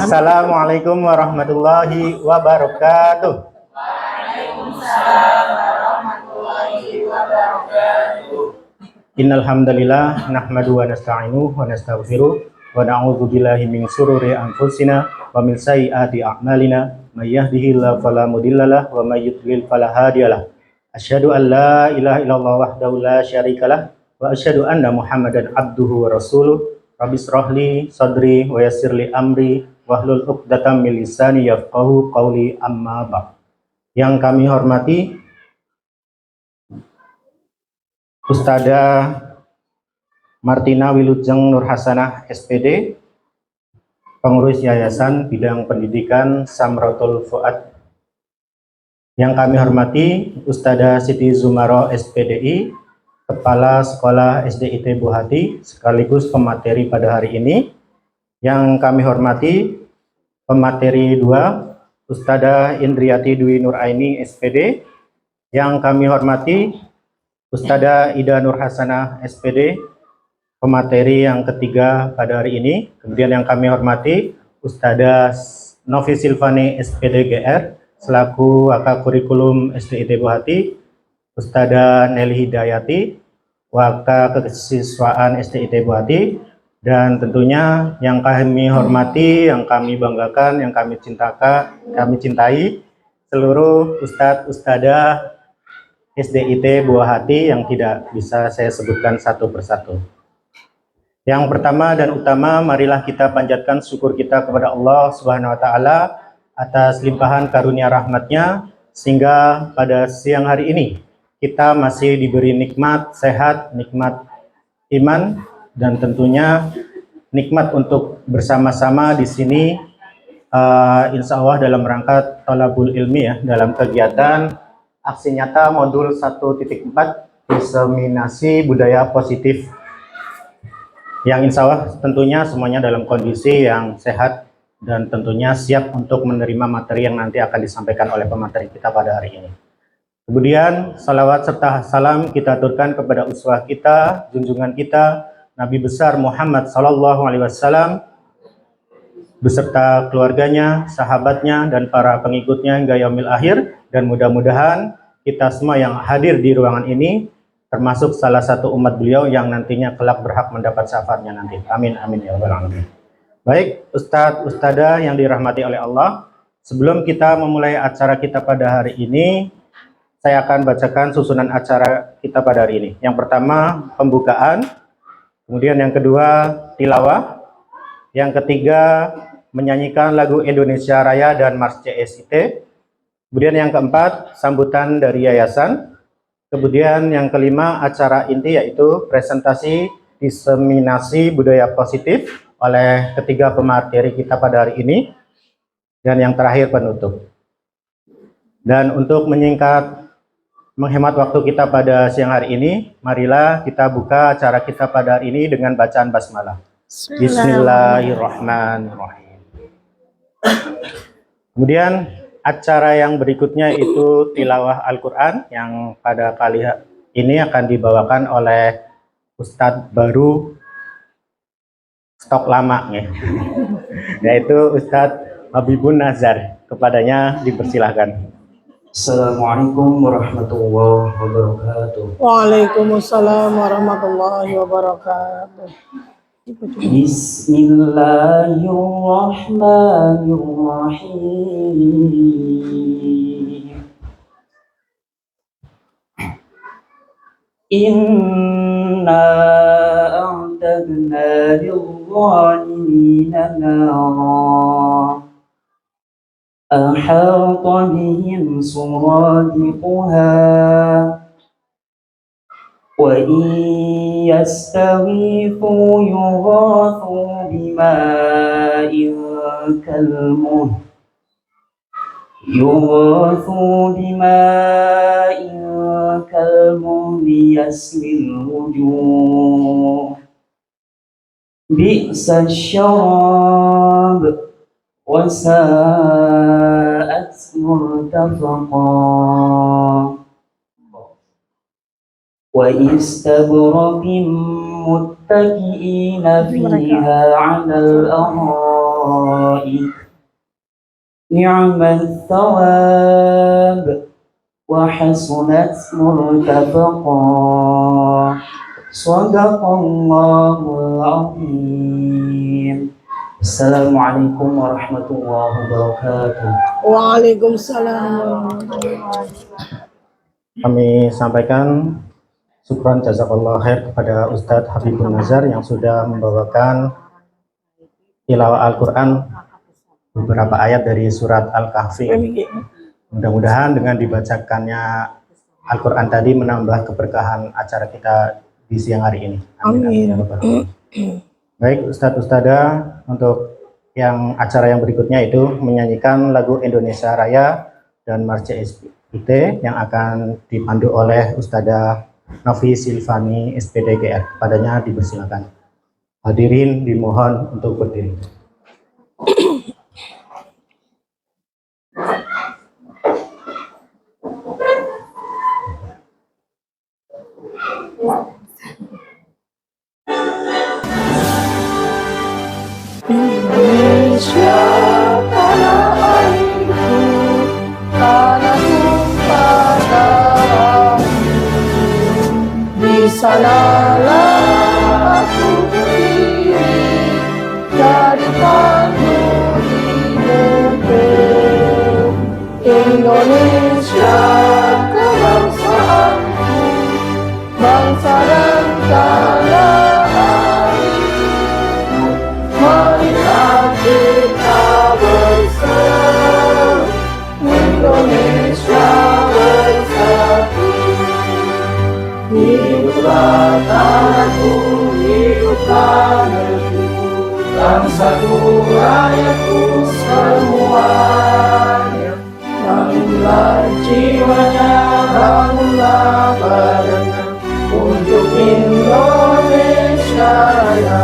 Assalamualaikum warahmatullahi wabarakatuh. Waalaikumsalam warahmatullahi wabarakatuh. Innal hamdalillah nahmadu wa nasta'inu wa nastaghfiruh wa na'udzu billahi min shururi anfusina wa min sayyiati a'malina may yahdihillahu fala mudhillalah wa may yudlil fala hadiyalah. Asyhadu an la ilaha illallah wahdahu la syarikalah wa asyhadu anna Muhammadan abduhu wa rasuluh. Rabbi shrahli sadri wa yassirli amri wahlul 'uqdatam min lisani yafqahu qawli, amma ba'd. Yang kami hormati Ustadzah Martina Wilujeng Nur Hasanah SPD, pengurus Yayasan Bidang Pendidikan Samratul Fuad. Yang kami hormati Ustadzah Siti Zumaro SPDI, Kepala Sekolah SDIT Buhati sekaligus pemateri pada hari ini. Yang kami hormati pemateri 2 Ustadzah Indriati Dwi Nuraini SPD. Yang kami hormati Ustadzah Ida Nur Hasanah SPD, pemateri yang ketiga pada hari ini. Kemudian yang kami hormati Ustadzah Novi Silvani SPD GR selaku Wakil Kurikulum SDIT Buahati, Ustadzah Nelly Hidayati, Wakil Kesiswaan SDIT Buahati, dan tentunya yang kami hormati, yang kami banggakan, yang kami cintai, seluruh Ustadz Ustadzah SDIT Buahati yang tidak bisa saya sebutkan satu persatu. Yang pertama dan utama, marilah kita panjatkan syukur kita kepada Allah Subhanahu wa Ta'ala atas limpahan karunia rahmatnya, sehingga pada siang hari ini kita masih diberi nikmat sehat, nikmat iman, dan tentunya nikmat untuk bersama-sama di sini, insya Allah dalam rangka Thalabul Ilmi ya, dalam kegiatan aksi nyata modul 1.4 diseminasi budaya positif, yang insya Allah tentunya semuanya dalam kondisi yang sehat dan tentunya siap untuk menerima materi yang nanti akan disampaikan oleh pemateri kita pada hari ini. Kemudian salawat serta salam kita aturkan kepada uswah kita, junjungan kita, Nabi besar Muhammad Sallallahu Alaihi Wasallam beserta keluarganya, sahabatnya, dan para pengikutnya hingga yaumil akhir. Dan mudah-mudahan kita semua yang hadir di ruangan ini termasuk salah satu umat beliau yang nantinya kelak berhak mendapat syafaatnya nanti. Amin, amin ya rabbal alamin. Baik, Ustadz, Ustadzah yang dirahmati oleh Allah, sebelum kita memulai acara kita pada hari ini, saya akan bacakan susunan acara kita pada hari ini. Yang pertama, pembukaan. Kemudian yang kedua, tilawah. Yang ketiga, menyanyikan lagu Indonesia Raya dan Mars CSIT. Kemudian yang keempat, sambutan dari yayasan. Kemudian yang kelima, acara inti yaitu presentasi diseminasi budaya positif oleh ketiga pemateri kita pada hari ini. Dan yang terakhir, penutup. Dan untuk menghemat waktu kita pada siang hari ini, marilah kita buka acara kita pada hari ini dengan bacaan basmalah. Bismillahirrahmanirrahim. Kemudian acara yang berikutnya itu tilawah Al-Quran yang pada kali ini akan dibawakan oleh Ustadz baru stok lama ya, yaitu Ustadz Habibun Nazar. Kepadanya dipersilahkan. Assalamualaikum warahmatullahi wabarakatuh. Waalaikumsalam warahmatullahi wabarakatuh. Bismillahirrahmanirrahim. Inna a'tadna lil-zalimina nara ahata bihim suradiquha wa in yastaghithu yughathu bima'in kalmuhl yaslil wujuh bi'sa syarab wa sa'at murtafaqa wa istabraqim muttaki'ina fiha 'alal ara'ik ni'mat thawab wa hasunat murtafaqa. Shadaqallahul azim. Assalamualaikum warahmatullahi wabarakatuh. Waalaikumsalam warahmatullahi wabarakatuh. Kami sampaikan syukran jazakallah khair kepada Ustadz Habibun Nazar yang sudah membawakan tilawah Al-Quran beberapa ayat dari surat Al-Kahfi. Mudah-mudahan dengan dibacakannya Al-Quran tadi menambah keberkahan acara kita di siang hari ini. Amin. Amin. Baik, Ustadz Ustadzah, untuk yang acara yang berikutnya itu menyanyikan lagu Indonesia Raya dan Mars CSIT yang akan dipandu oleh Ustadzah Novi Silvani SPD GR. Kepadanya dipersilakan. Hadirin dimohon untuk berdiri. Indonesia tanah airku, tanah tumpah darahmu. Di sanalah aku berdiri, jadi pandu hidupku. Indonesia kebangsaanku, bangsa dan tanah airku. Marilah kita bersatu, Indonesia bersatu. Hiduplah tanahku, hiduplah negeriku, bangsaku, rakyatku semuanya. Bangunlah jiwanya, bangunlah badannya, untuk Indonesia Raya.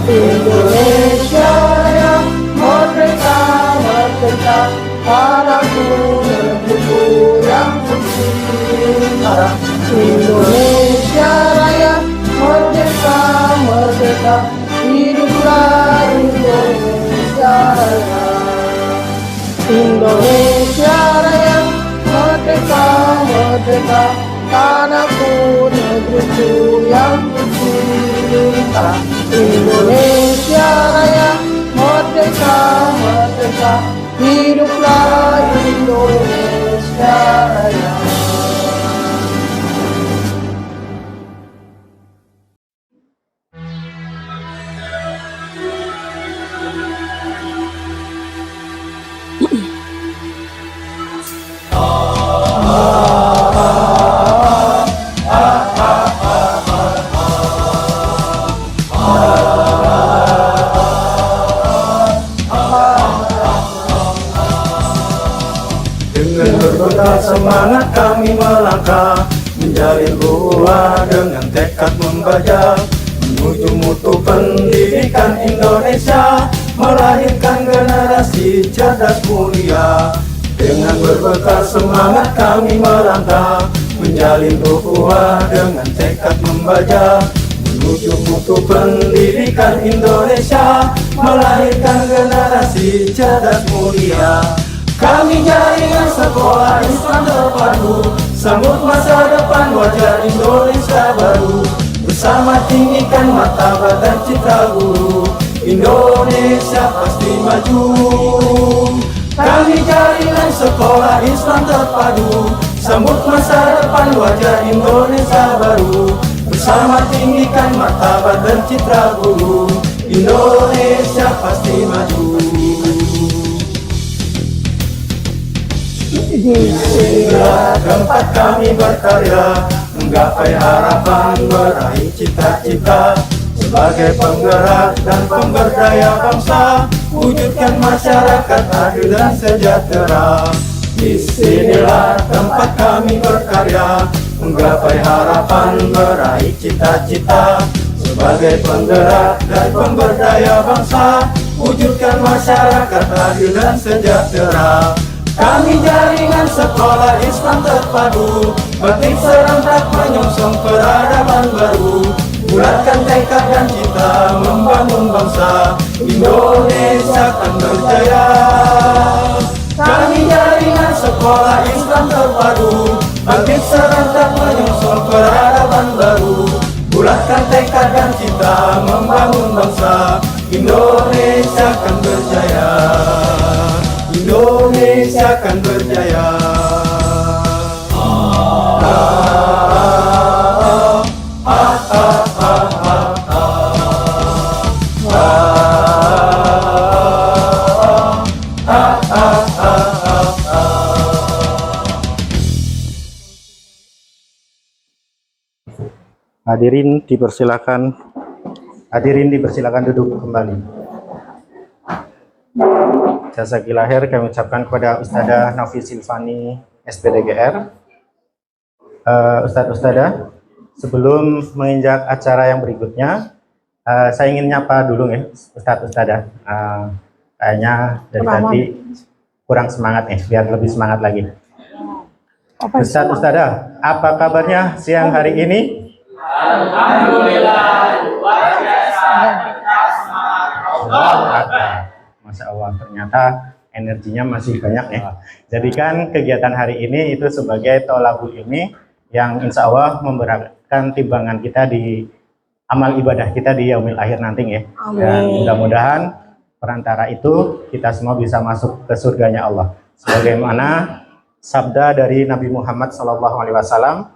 Indonesia Raya, merdeka, merdeka, tanahku, negeriku yang tercinta. Indonesia Raya, merdeka, merdeka, hiduplah Indonesia Raya. Indonesia Raya, merdeka, merdeka, tanahku, negeriku yang tercinta. Indonesia Raya, merdeka, merdeka, hiduplah Indonesia Raya. Dengan berbekal semangat kami melangkah, menjalin ukhuwah dengan tekad membajak, menuju mutu pendidikan Indonesia, melahirkan generasi cerdas mulia. Dengan berbekal semangat kami melangkah, menjalin ukhuwah dengan tekad membajak, menuju mutu pendidikan Indonesia, melahirkan generasi cerdas mulia. Kami jaringan sekolah Islam terpadu, sambut masa depan wajah Indonesia baru. Bersama tinggikan martabat dan citra guru, Indonesia pasti maju. Kami jaringan sekolah Islam terpadu, sambut masa depan wajah Indonesia baru. Bersama tinggikan martabat dan citra guru, Indonesia pasti maju. Disinilah tempat kami berkarya, menggapai harapan, meraih cita-cita. Sebagai penggerak dan pemberdaya bangsa, wujudkan masyarakat adil dan sejahtera. Disinilah tempat kami berkarya, menggapai harapan, meraih cita-cita. Sebagai penggerak dan pemberdaya bangsa, wujudkan masyarakat adil dan sejahtera. Kami jaringan sekolah Islam terpadu, batik serentak menyongsong peradaban baru. Bulatkan tekad dan cita membangun bangsa, Indonesia akan berjaya. Kami jaringan sekolah Islam terpadu, batik serentak menyongsong peradaban baru. Bulatkan tekad dan cita membangun bangsa, Indonesia akan berjaya. Indonesia akan berjaya. Hadirin dipersilakan duduk kembali. Jazakillahir kami ucapkan kepada Ustadzah Nafi Silvani SPDGR. Ustadz-ustadzah, sebelum menginjak acara yang berikutnya, saya ingin nyapa dulu ya Ustadz-ustadzah. Kayaknya dari tadi kurang semangat nih, biar lebih semangat lagi. Apa sih? Ustadz Ustadzah, apa kabarnya siang hari ini? Masya Allah, ternyata energinya masih banyak ya. Jadikan kegiatan hari ini itu sebagai tolabul ilmi yang insya Allah memberatkan timbangan kita di amal ibadah kita di yaumil akhir nanti ya. Dan mudah-mudahan perantara itu kita semua bisa masuk ke surganya Allah. Sebagaimana sabda dari Nabi Muhammad SAW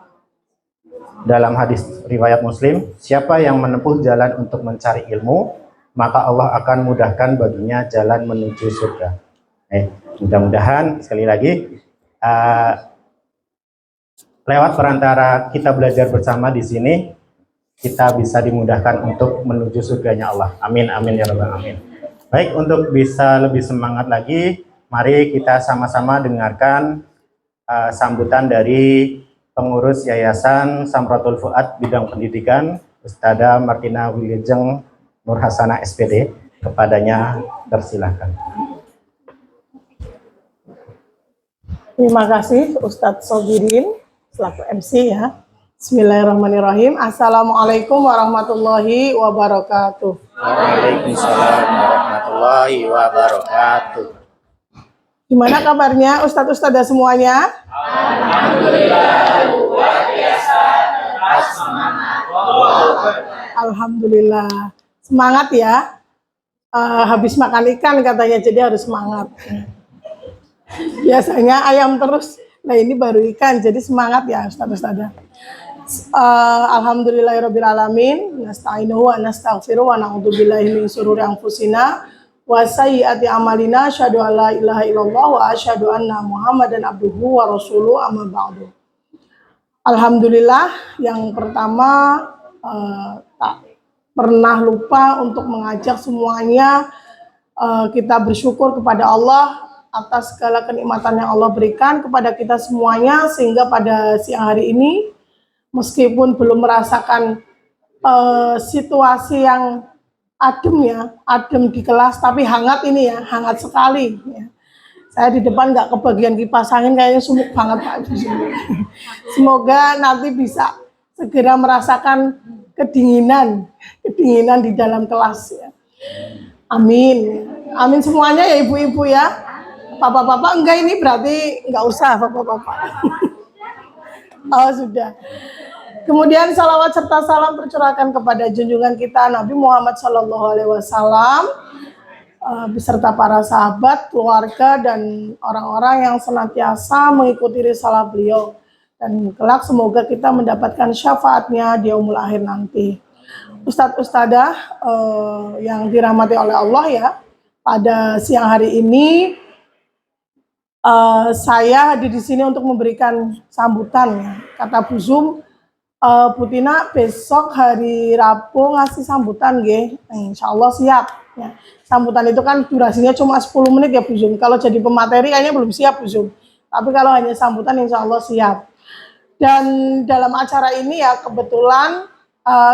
dalam hadis riwayat Muslim, siapa yang menempuh jalan untuk mencari ilmu, maka Allah akan mudahkan baginya jalan menuju surga. Mudah-mudahan sekali lagi lewat perantara kita belajar bersama di sini, kita bisa dimudahkan untuk menuju surganya Allah. Amin, amin ya rabbal alamin. Baik, untuk bisa lebih semangat lagi, mari kita sama-sama dengarkan sambutan dari pengurus Yayasan Samratul Fuad bidang pendidikan, Ustadzah Martina Wilujeng Nur Hasanah SPD. Kepadanya persilahkan. Terima kasih Ustadz Sobirin selaku MC ya. Bismillahirrahmanirrahim. Assalamualaikum warahmatullahi wabarakatuh. Waalaikumsalam warahmatullahi wabarakatuh. Gimana kabarnya Ustadz Ustadzah semuanya? Alhamdulillah, luar biasa, semangat. Alhamdulillah. Semangat ya. Habis makan ikan katanya, jadi harus semangat. Biasanya ayam terus, nah ini baru ikan, jadi semangat ya Ustadz Ustadzah. Alhamdulillahirrabbilalamin. Nasta'inuhu wa nastaghfiruh wa na'udzubillahi min syururi anfusina wa sayyiati amalina. Asyhadu an la ilaha illallah wa asyhadu anna Muhammadan abduhu wa rasuluh, amma ba'du. Alhamdulillah, yang pertama tak pernah lupa untuk mengajak semuanya kita bersyukur kepada Allah atas segala kenikmatan yang Allah berikan kepada kita semuanya, sehingga pada siang hari ini meskipun belum merasakan situasi yang adem di kelas, tapi hangat ini ya, hangat sekali ya. Saya di depan nggak kebagian kipas angin, kayaknya sumuk banget Pak. Semoga nanti bisa segera merasakan kedinginan di dalam kelas ya. Amin. Amin semuanya ya ibu-ibu ya. Bapak-bapak enggak, ini berarti enggak usah bapak-bapak. Oh sudah. Kemudian salawat serta salam tercurahkan kepada junjungan kita Nabi Muhammad SAW beserta para sahabat, keluarga, dan orang-orang yang senantiasa mengikuti risalah beliau. Dan kelak semoga kita mendapatkan syafaatnya di yaumul akhir nanti. Ustadz Ustadzah yang dirahmati oleh Allah ya, pada siang hari ini saya hadir di sini untuk memberikan sambutan ya. Kata Bu Zum, Bu Tina besok hari Rabu ngasih sambutan nggih. Insya Allah siap ya. Sambutan itu kan durasinya cuma 10 menit ya Bu Zum. Kalau jadi pemateri kayaknya belum siap Bu Zum. Tapi kalau hanya sambutan insya Allah siap. Dan dalam acara ini ya kebetulan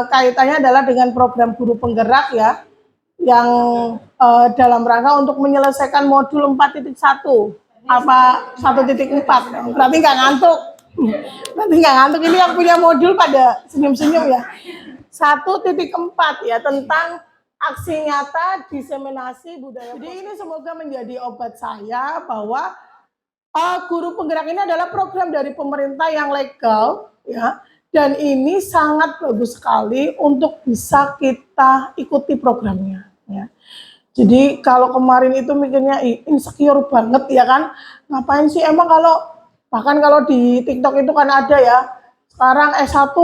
kaitannya adalah dengan program guru penggerak ya, yang dalam rangka untuk menyelesaikan modul 4.1 apa 1.4. Berarti nggak ngantuk. Ini yang punya modul pada senyum-senyum ya. 1.4 ya, tentang aksi nyata diseminasi budaya. Jadi ini semoga menjadi obat saya bahwa guru penggerak ini adalah program dari pemerintah yang legal ya, dan ini sangat bagus sekali untuk bisa kita ikuti programnya ya. Jadi kalau kemarin itu mikirnya insecure banget ya kan, ngapain sih emang, bahkan kalau di TikTok itu kan ada ya, sekarang S1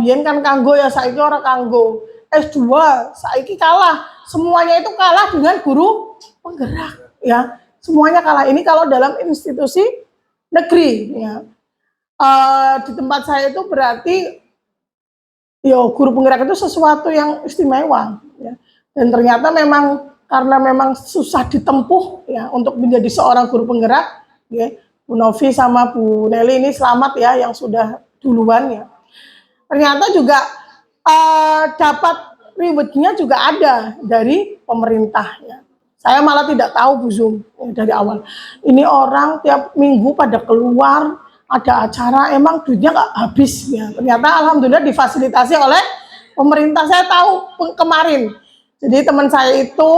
biyen kan kanggo ya, saiki ora kanggo. S2 saiki kalah, semuanya itu kalah dengan guru penggerak ya. Semuanya kalah ini kalau dalam institusi negeri ya. Di tempat saya itu berarti guru penggerak itu sesuatu yang istimewa ya. Dan ternyata memang karena memang susah ditempuh ya untuk menjadi seorang guru penggerak ya. Bu Novi sama Bu Nelly ini selamat ya yang sudah duluan ya. Ternyata juga dapat rewardnya juga ada dari pemerintah ya. Saya malah tidak tahu Bu Zum dari awal. Ini orang tiap minggu pada keluar ada acara, emang duitnya nggak habis ya. Ternyata alhamdulillah difasilitasi oleh pemerintah. Saya tahu kemarin. Jadi teman saya itu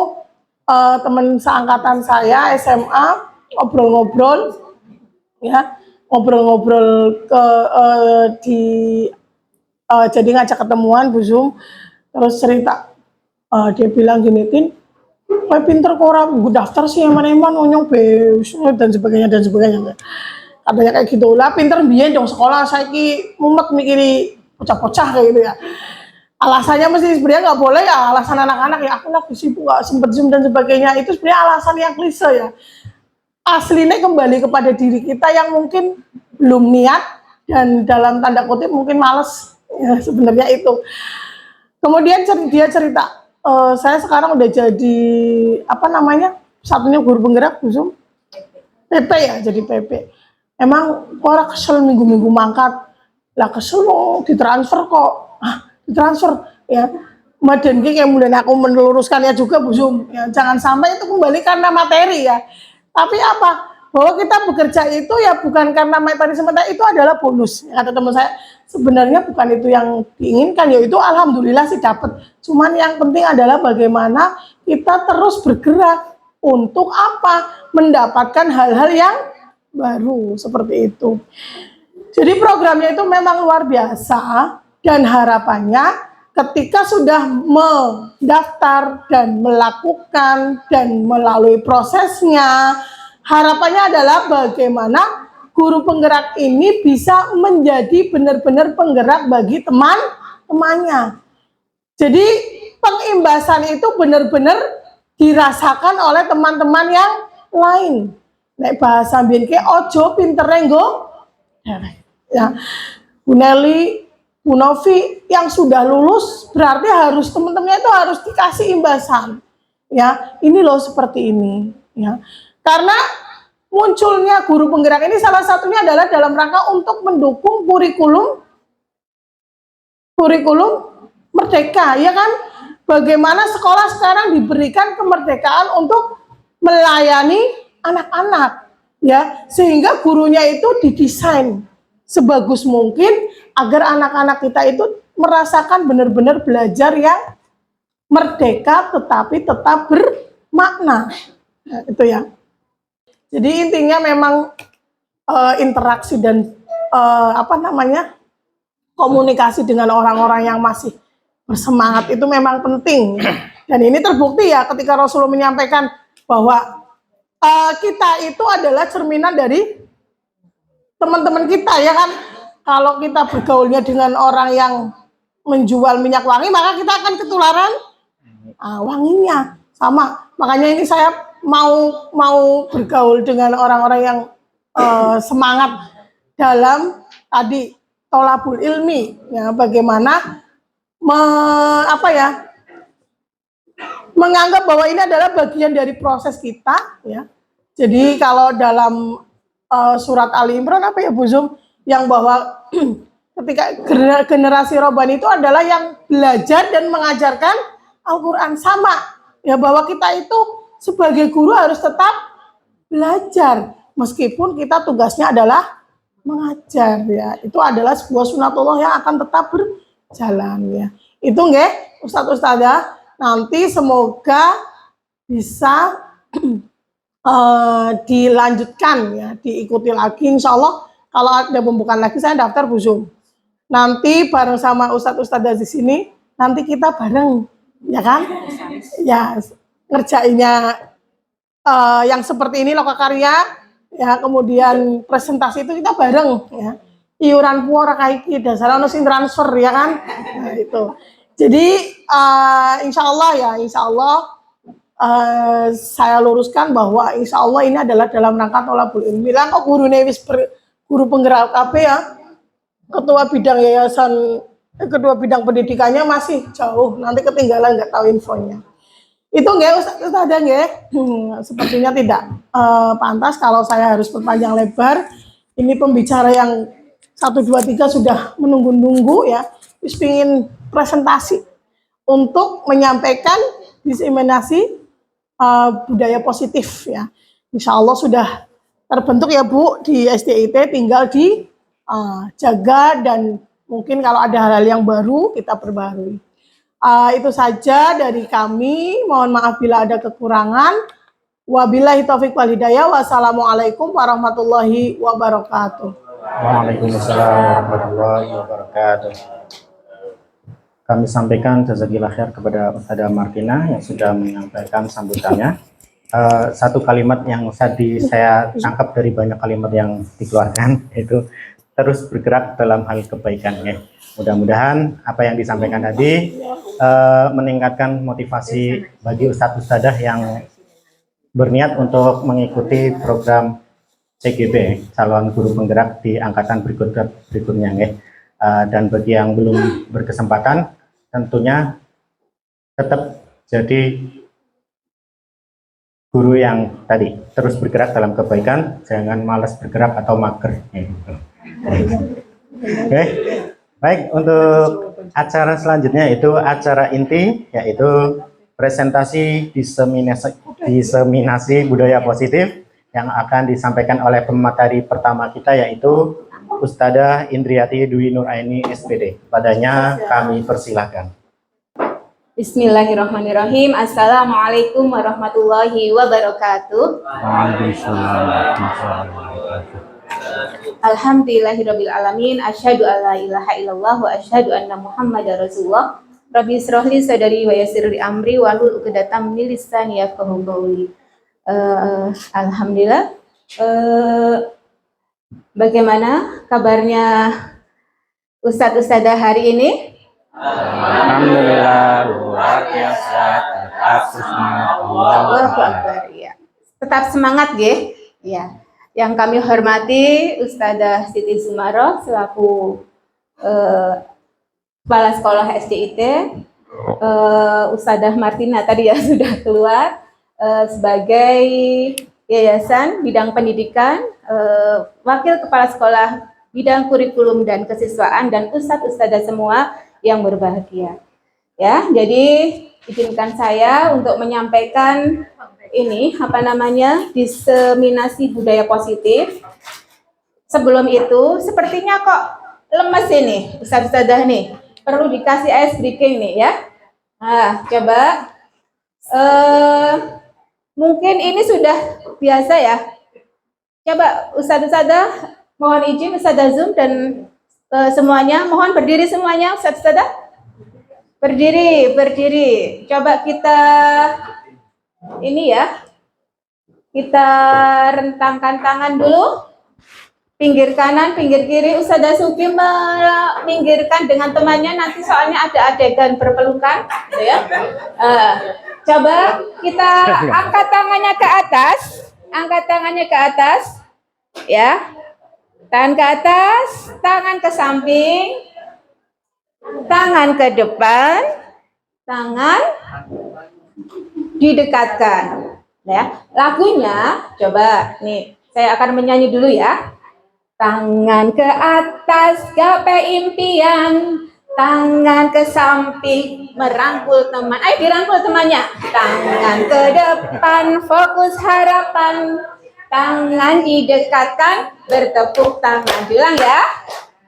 teman seangkatan saya SMA, ngobrol-ngobrol ya, ngobrol-ngobrol ke jadi ngajak ketemuan Bu Zum, terus cerita dia bilang gini, Tin, kayak pinter kok orang gue daftar sih eman-eman onyong beus dan sebagainya. Katanya kayak gitu lah, pinter biyen dong sekolah, saya ki mumet mikiri pecah-pecah kayak gitu ya. Alasannya mesti sebenarnya nggak boleh ya, alasan anak-anak ya, aku lagi sibuk nggak sempet Zoom dan sebagainya, itu sebenarnya alasan yang klise ya. Aslinya kembali kepada diri kita yang mungkin belum niat dan dalam tanda kutip mungkin males ya, sebenarnya itu. Kemudian dia cerita, saya sekarang udah jadi apa namanya, satunya guru penggerak Bu Zum, PP ya, jadi PP. Emang orang kesel minggu-minggu mangkat, lah kesel loh, ditransfer kok, ditransfer ya. Dan kayak kemudian aku meluruskannya juga Bu Zum, ya, jangan sampai itu kembali karena materi ya. Tapi apa? Bahwa kita bekerja itu ya bukan karena materi semata, itu adalah bonus. Kata teman saya, sebenarnya bukan itu yang diinginkan, ya itu alhamdulillah sih dapat. Cuman yang penting adalah bagaimana kita terus bergerak untuk apa? Mendapatkan hal-hal yang baru seperti itu. Jadi programnya itu memang luar biasa dan harapannya ketika sudah mendaftar dan melakukan dan melalui prosesnya, harapannya adalah bagaimana guru penggerak ini bisa menjadi benar-benar penggerak bagi teman-temannya. Jadi pengimbasan itu benar-benar dirasakan oleh teman-teman yang lain. Nek bahasa mbiyen ki ojo pintere nggo ya. Bu Nelly, Bu Novi yang sudah lulus berarti harus teman-temannya itu harus dikasih imbasan. Ya, ini loh seperti ini ya. Karena munculnya guru penggerak ini salah satunya adalah dalam rangka untuk mendukung kurikulum merdeka, ya kan? Bagaimana sekolah sekarang diberikan kemerdekaan untuk melayani anak-anak, ya, sehingga gurunya itu didesain sebagus mungkin agar anak-anak kita itu merasakan benar-benar belajar yang merdeka tetapi tetap bermakna, nah, itu ya. Jadi intinya memang interaksi dan apa namanya, komunikasi dengan orang-orang yang masih bersemangat itu memang penting. Dan ini terbukti ya ketika Rasulullah menyampaikan bahwa kita itu adalah cerminan dari teman-teman kita, ya kan. Kalau kita bergaulnya dengan orang yang menjual minyak wangi, maka kita akan ketularan wanginya sama. Makanya ini saya mau bergaul dengan orang-orang yang semangat dalam tadi tolabul ilmi, ya, bagaimana menganggap bahwa ini adalah bagian dari proses kita, ya. Jadi kalau dalam surat Ali Imran apa ya Bu Zum, yang bahwa ketika generasi Robani itu adalah yang belajar dan mengajarkan Al-Quran, sama ya, bahwa kita itu sebagai guru harus tetap belajar meskipun kita tugasnya adalah mengajar, ya. Itu adalah sebuah sunatullah yang akan tetap berjalan, ya. Itu nggih Ustadz-ustadzah, nanti semoga bisa dilanjutkan, ya, diikuti lagi. Insya Allah kalau ada pembukaan lagi saya daftar Bu Zum. Nanti bareng sama ustadz-ustadzah di sini, nanti kita bareng, ya kan? Ya, ngerjainnya yang seperti ini lokakarya, ya, kemudian presentasi itu kita bareng, ya. Iuran puara kaiki dasar ono sing transfer, ya kan? Nah, itu. Jadi insya Allah saya luruskan bahwa insya Allah ini adalah dalam rangka tolabul ilmi. Lah kok guru penggerak KP, ya, ketua bidang yayasan, ketua bidang pendidikannya masih jauh, nanti ketinggalan nggak tahu infonya. Itu nggak Ustazah nggak? Sepertinya tidak pantas kalau saya harus berpanjang lebar. Ini pembicara yang 1, 2, 3 sudah menunggu-nunggu, ya, terus pingin presentasi untuk menyampaikan diseminasi budaya positif ya. Insya Allah sudah terbentuk ya Bu di SDIT, tinggal di jaga dan mungkin kalau ada hal-hal yang baru kita perbarui. Itu saja dari kami. Mohon maaf bila ada kekurangan. Wabillahi taufiq wal hidayah. Wassalamualaikum warahmatullahi wabarakatuh. Waalaikumsalam warahmatullahi wabarakatuh. Kami sampaikan jazakillah khair kepada Ustazah Martina yang sudah menyampaikan sambutannya. Satu kalimat yang saya tangkap dari banyak kalimat yang dikeluarkan, itu terus bergerak dalam hal kebaikan ya. Mudah-mudahan apa yang disampaikan tadi meningkatkan motivasi bagi ustadz-ustadzah yang berniat untuk mengikuti program CGP, calon guru penggerak di angkatan berikutnya ya. Dan bagi yang belum berkesempatan, tentunya tetap jadi guru yang tadi terus bergerak dalam kebaikan, jangan malas bergerak atau mager. Oke, baik, untuk acara selanjutnya itu acara inti, yaitu presentasi diseminasi budaya positif yang akan disampaikan oleh pemateri pertama kita, yaitu Ustadzah Indriati Dwi Nuraini SPD. Padanya kami persilahkan. Bismillahirrahmanirrahim. Assalamualaikum warahmatullahi wabarakatuh. Alhamdulillahirabbil alamin. Asyhadu alla ilaha illallah wa asyhadu anna Muhammadar Rasulullah. Rabbi israhli sadri wa yassirli amri wahlul 'uqdatam min lisani yafqahu qawli. Alhamdulillah. Bagaimana kabarnya Ustadz-ustadzah hari ini? Alhamdulillah, luar biasa. Tetap semangat. Allahu Akbar, ya. Tetap semangat, nggih. Ya. Yang kami hormati Ustadzah Siti Zumaroh selaku Kepala Sekolah SDIT, Ustadzah Martina tadi ya sudah keluar sebagai Yayasan Bidang Pendidikan, Wakil Kepala Sekolah Bidang Kurikulum dan Kesiswaan, dan ustadz-ustadzah semua yang berbahagia. Ya, jadi izinkan saya untuk menyampaikan ini diseminasi budaya positif. Sebelum itu, sepertinya kok lemes ini, ustadz-ustadzah nih. Perlu dikasih ice breaking nih ya. Nah, coba. Mungkin ini sudah biasa ya. Coba ustadz-ustadzah, mohon izin ustadzah Zoom dan semuanya, mohon berdiri semuanya, ustadz-ustadzah. Berdiri. Coba kita ini ya. Kita rentangkan tangan dulu. Pinggir kanan, pinggir kiri. Ustadzah Suki meminggirkan dengan temannya, nanti soalnya ada adegan berpelukan, gitu ya. Coba kita angkat tangannya ke atas. Angkat tangannya ke atas. Ya. Tangan ke atas, tangan ke samping, tangan ke depan, tangan didekatkan. Ya, lagunya coba nih, saya akan menyanyi dulu ya. Tangan ke atas, gapai impian, tangan ke samping, merangkul teman. Ayo dirangkul temannya. Tangan ke depan, fokus harapan. Tangan didekatkan, bertepuk tangan. Bilang ya.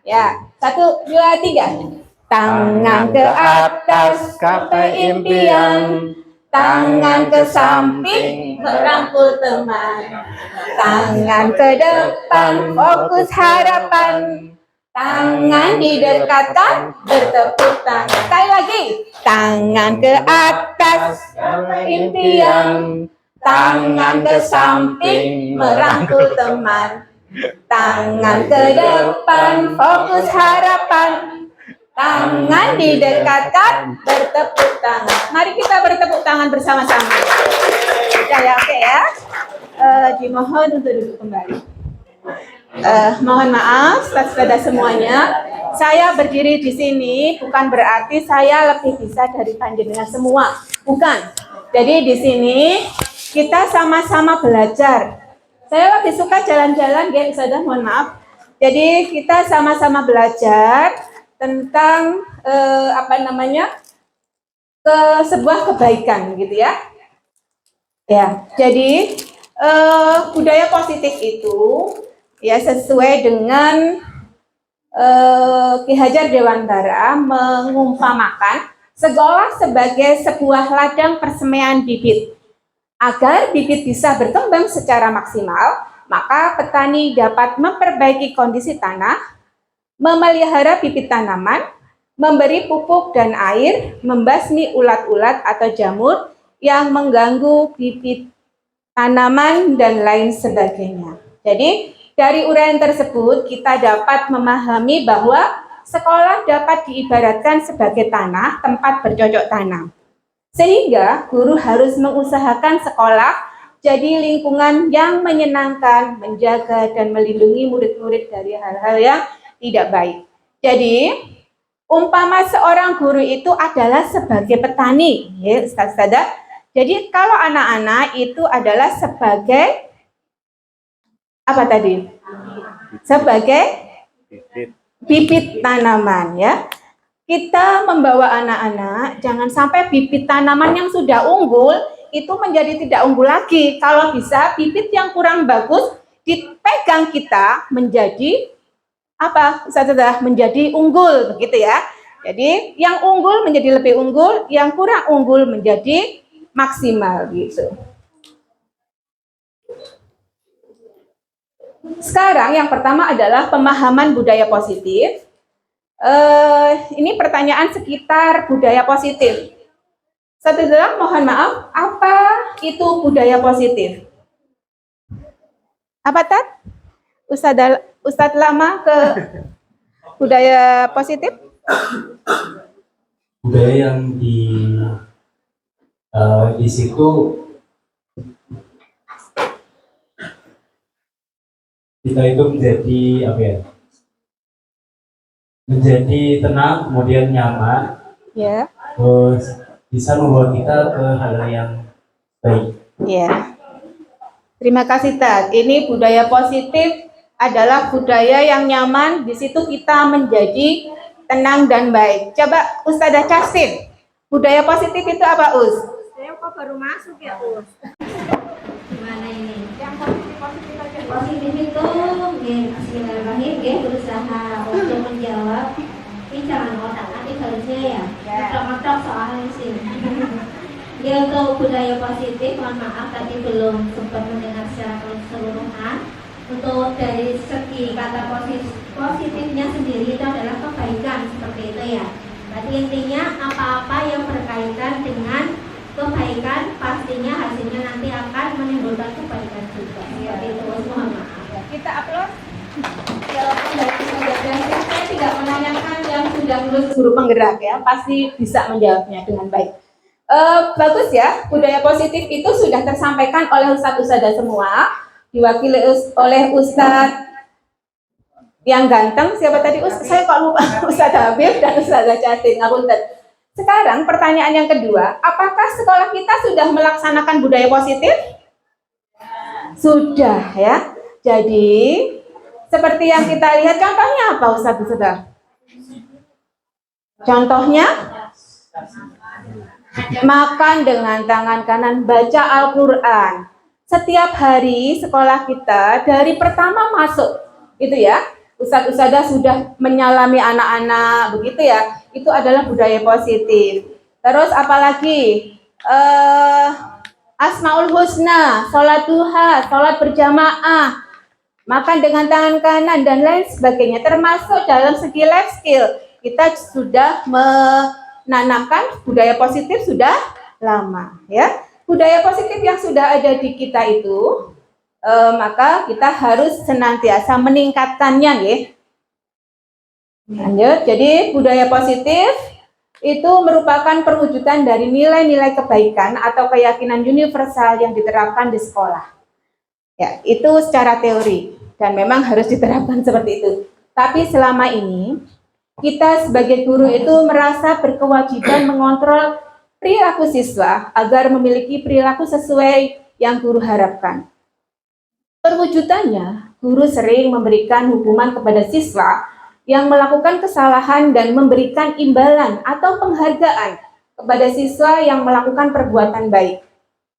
Ya, 1, 2, 3. Tangan ke atas, gapai impian. Tangan ke samping, merangkul teman. Tangan ke depan, fokus harapan. Tangan didekatkan, bertepuk tangan. Sekali lagi. Tangan ke atas, impian. Tangan ke samping, merangkul teman. Tangan ke depan, fokus harapan. Tangan didekatkan, bertepuk tangan. Mari kita bertepuk tangan bersama-sama. Ya, oke ya. Dimohon untuk duduk kembali. Mohon maaf, saudara semuanya. Saya berdiri di sini bukan berarti saya lebih bisa dari panjenengan semua. Bukan. Jadi di sini kita sama-sama belajar. Saya lebih suka jalan-jalan, ya, saudara. Mohon maaf. Jadi kita sama-sama belajar tentang ke sebuah kebaikan, gitu ya. Ya, jadi budaya positif itu ya sesuai dengan Ki Hajar Dewantara mengumpamakan sekolah sebagai sebuah ladang persemaian bibit. Agar bibit bisa berkembang secara maksimal, maka petani dapat memperbaiki kondisi tanah, memelihara bibit tanaman, memberi pupuk dan air, membasmi ulat-ulat atau jamur yang mengganggu bibit tanaman, dan lain sebagainya. Jadi, dari uraian tersebut kita dapat memahami bahwa sekolah dapat diibaratkan sebagai tanah tempat bercocok tanam. Sehingga guru harus mengusahakan sekolah jadi lingkungan yang menyenangkan, menjaga dan melindungi murid-murid dari hal-hal yang tidak baik. Jadi, umpama seorang guru itu adalah sebagai petani, ya Ustaz-Ustazah. Jadi, kalau anak-anak itu adalah sebagai apa tadi? Sebagai bibit tanaman, ya. Kita membawa anak-anak, jangan sampai bibit tanaman yang sudah unggul itu menjadi tidak unggul lagi. Kalau bisa, bibit yang kurang bagus dipegang kita menjadi apa? Sudah menjadi unggul, begitu ya. Jadi yang unggul menjadi lebih unggul, yang kurang unggul menjadi maksimal, gitu. Sekarang yang pertama adalah pemahaman budaya positif. Ini pertanyaan sekitar budaya positif. Satu dalam, mohon maaf, apa itu budaya positif? Apa Tat? Ustadz lama ke budaya positif? Budaya yang di situ kita itu menjadi apa ya? Menjadi tenang, kemudian nyaman, Ya. terus bisa membawa kita ke hal yang baik. Ya. Terima kasih Tat. Ini budaya positif adalah budaya yang nyaman. Di situ kita menjadi tenang dan baik. Coba Ustazah Castin, budaya positif itu apa Us? Saya kok baru masuk ya, Us? Gimana ini? Yang positif aja. Positif itu, bismillahirrahmanirrahim, dia berusaha untuk menjawab. Ini jangan otak, nanti harusnya ya. Ngetok-ngetok soalnya sih. Ya, untuk budaya positif, mohon maaf tadi belum sempat mendengar secara keseluruhan. Untuk dari segi kata positifnya sendiri itu adalah kebaikan, seperti itu ya. Tadi intinya apa-apa yang berkaitan dengan kebaikan pastinya hasilnya nanti akan menimbulkan kebaikan juga. Seperti itu, mohon maaf. Kita upload jawaban dari Ustazah Castin. Saya tidak menanyakan yang sudah lulus guru penggerak ya, pasti bisa menjawabnya dengan baik. Bagus ya, budaya positif itu sudah tersampaikan oleh Ustadz-Ustadzah semua, diwakili oleh Ustadz yang ganteng, siapa tadi? Saya kok lupa, Ustadz Habib dan Ustadzah Castin. Sekarang pertanyaan yang kedua, apakah sekolah kita sudah melaksanakan budaya positif? Sudah ya. Jadi seperti yang kita lihat, contohnya apa Ustadz-Ustadzah? Contohnya makan dengan tangan kanan, baca Al-Quran. Setiap hari sekolah kita dari pertama masuk, gitu ya, Ustadz-Ustadzah sudah menyalami anak-anak, begitu ya. Itu adalah budaya positif. Terus apalagi Asmaul Husna, sholat duha, sholat berjamaah, makan dengan tangan kanan dan lain sebagainya. Termasuk dalam segi life skill, kita sudah menanamkan budaya positif sudah lama, ya. Budaya positif yang sudah ada di kita itu, maka kita harus senantiasa meningkatkannya, ya. Lanjut, jadi budaya positif itu merupakan perwujudan dari nilai-nilai kebaikan atau keyakinan universal yang diterapkan di sekolah. Ya, itu secara teori dan memang harus diterapkan seperti itu. Tapi selama ini kita sebagai guru itu merasa berkewajiban mengontrol perilaku siswa agar memiliki perilaku sesuai yang guru harapkan. Perwujudannya, guru sering memberikan hukuman kepada siswa yang melakukan kesalahan dan memberikan imbalan atau penghargaan kepada siswa yang melakukan perbuatan baik.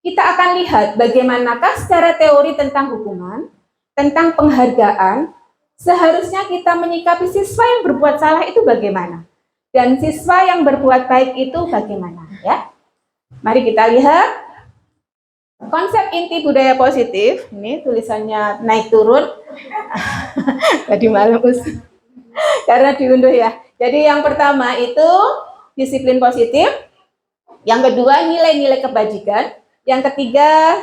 kita akan lihat bagaimanakah secara teori tentang hukuman, tentang penghargaan, seharusnya kita menyikapi siswa yang berbuat salah itu bagaimana, dan siswa yang berbuat baik itu bagaimana, ya. Mari kita lihat konsep inti budaya positif. Ini tulisannya naik turun tadi malam karena diunduh ya. Jadi yang pertama itu disiplin positif, yang kedua nilai-nilai kebajikan, yang ketiga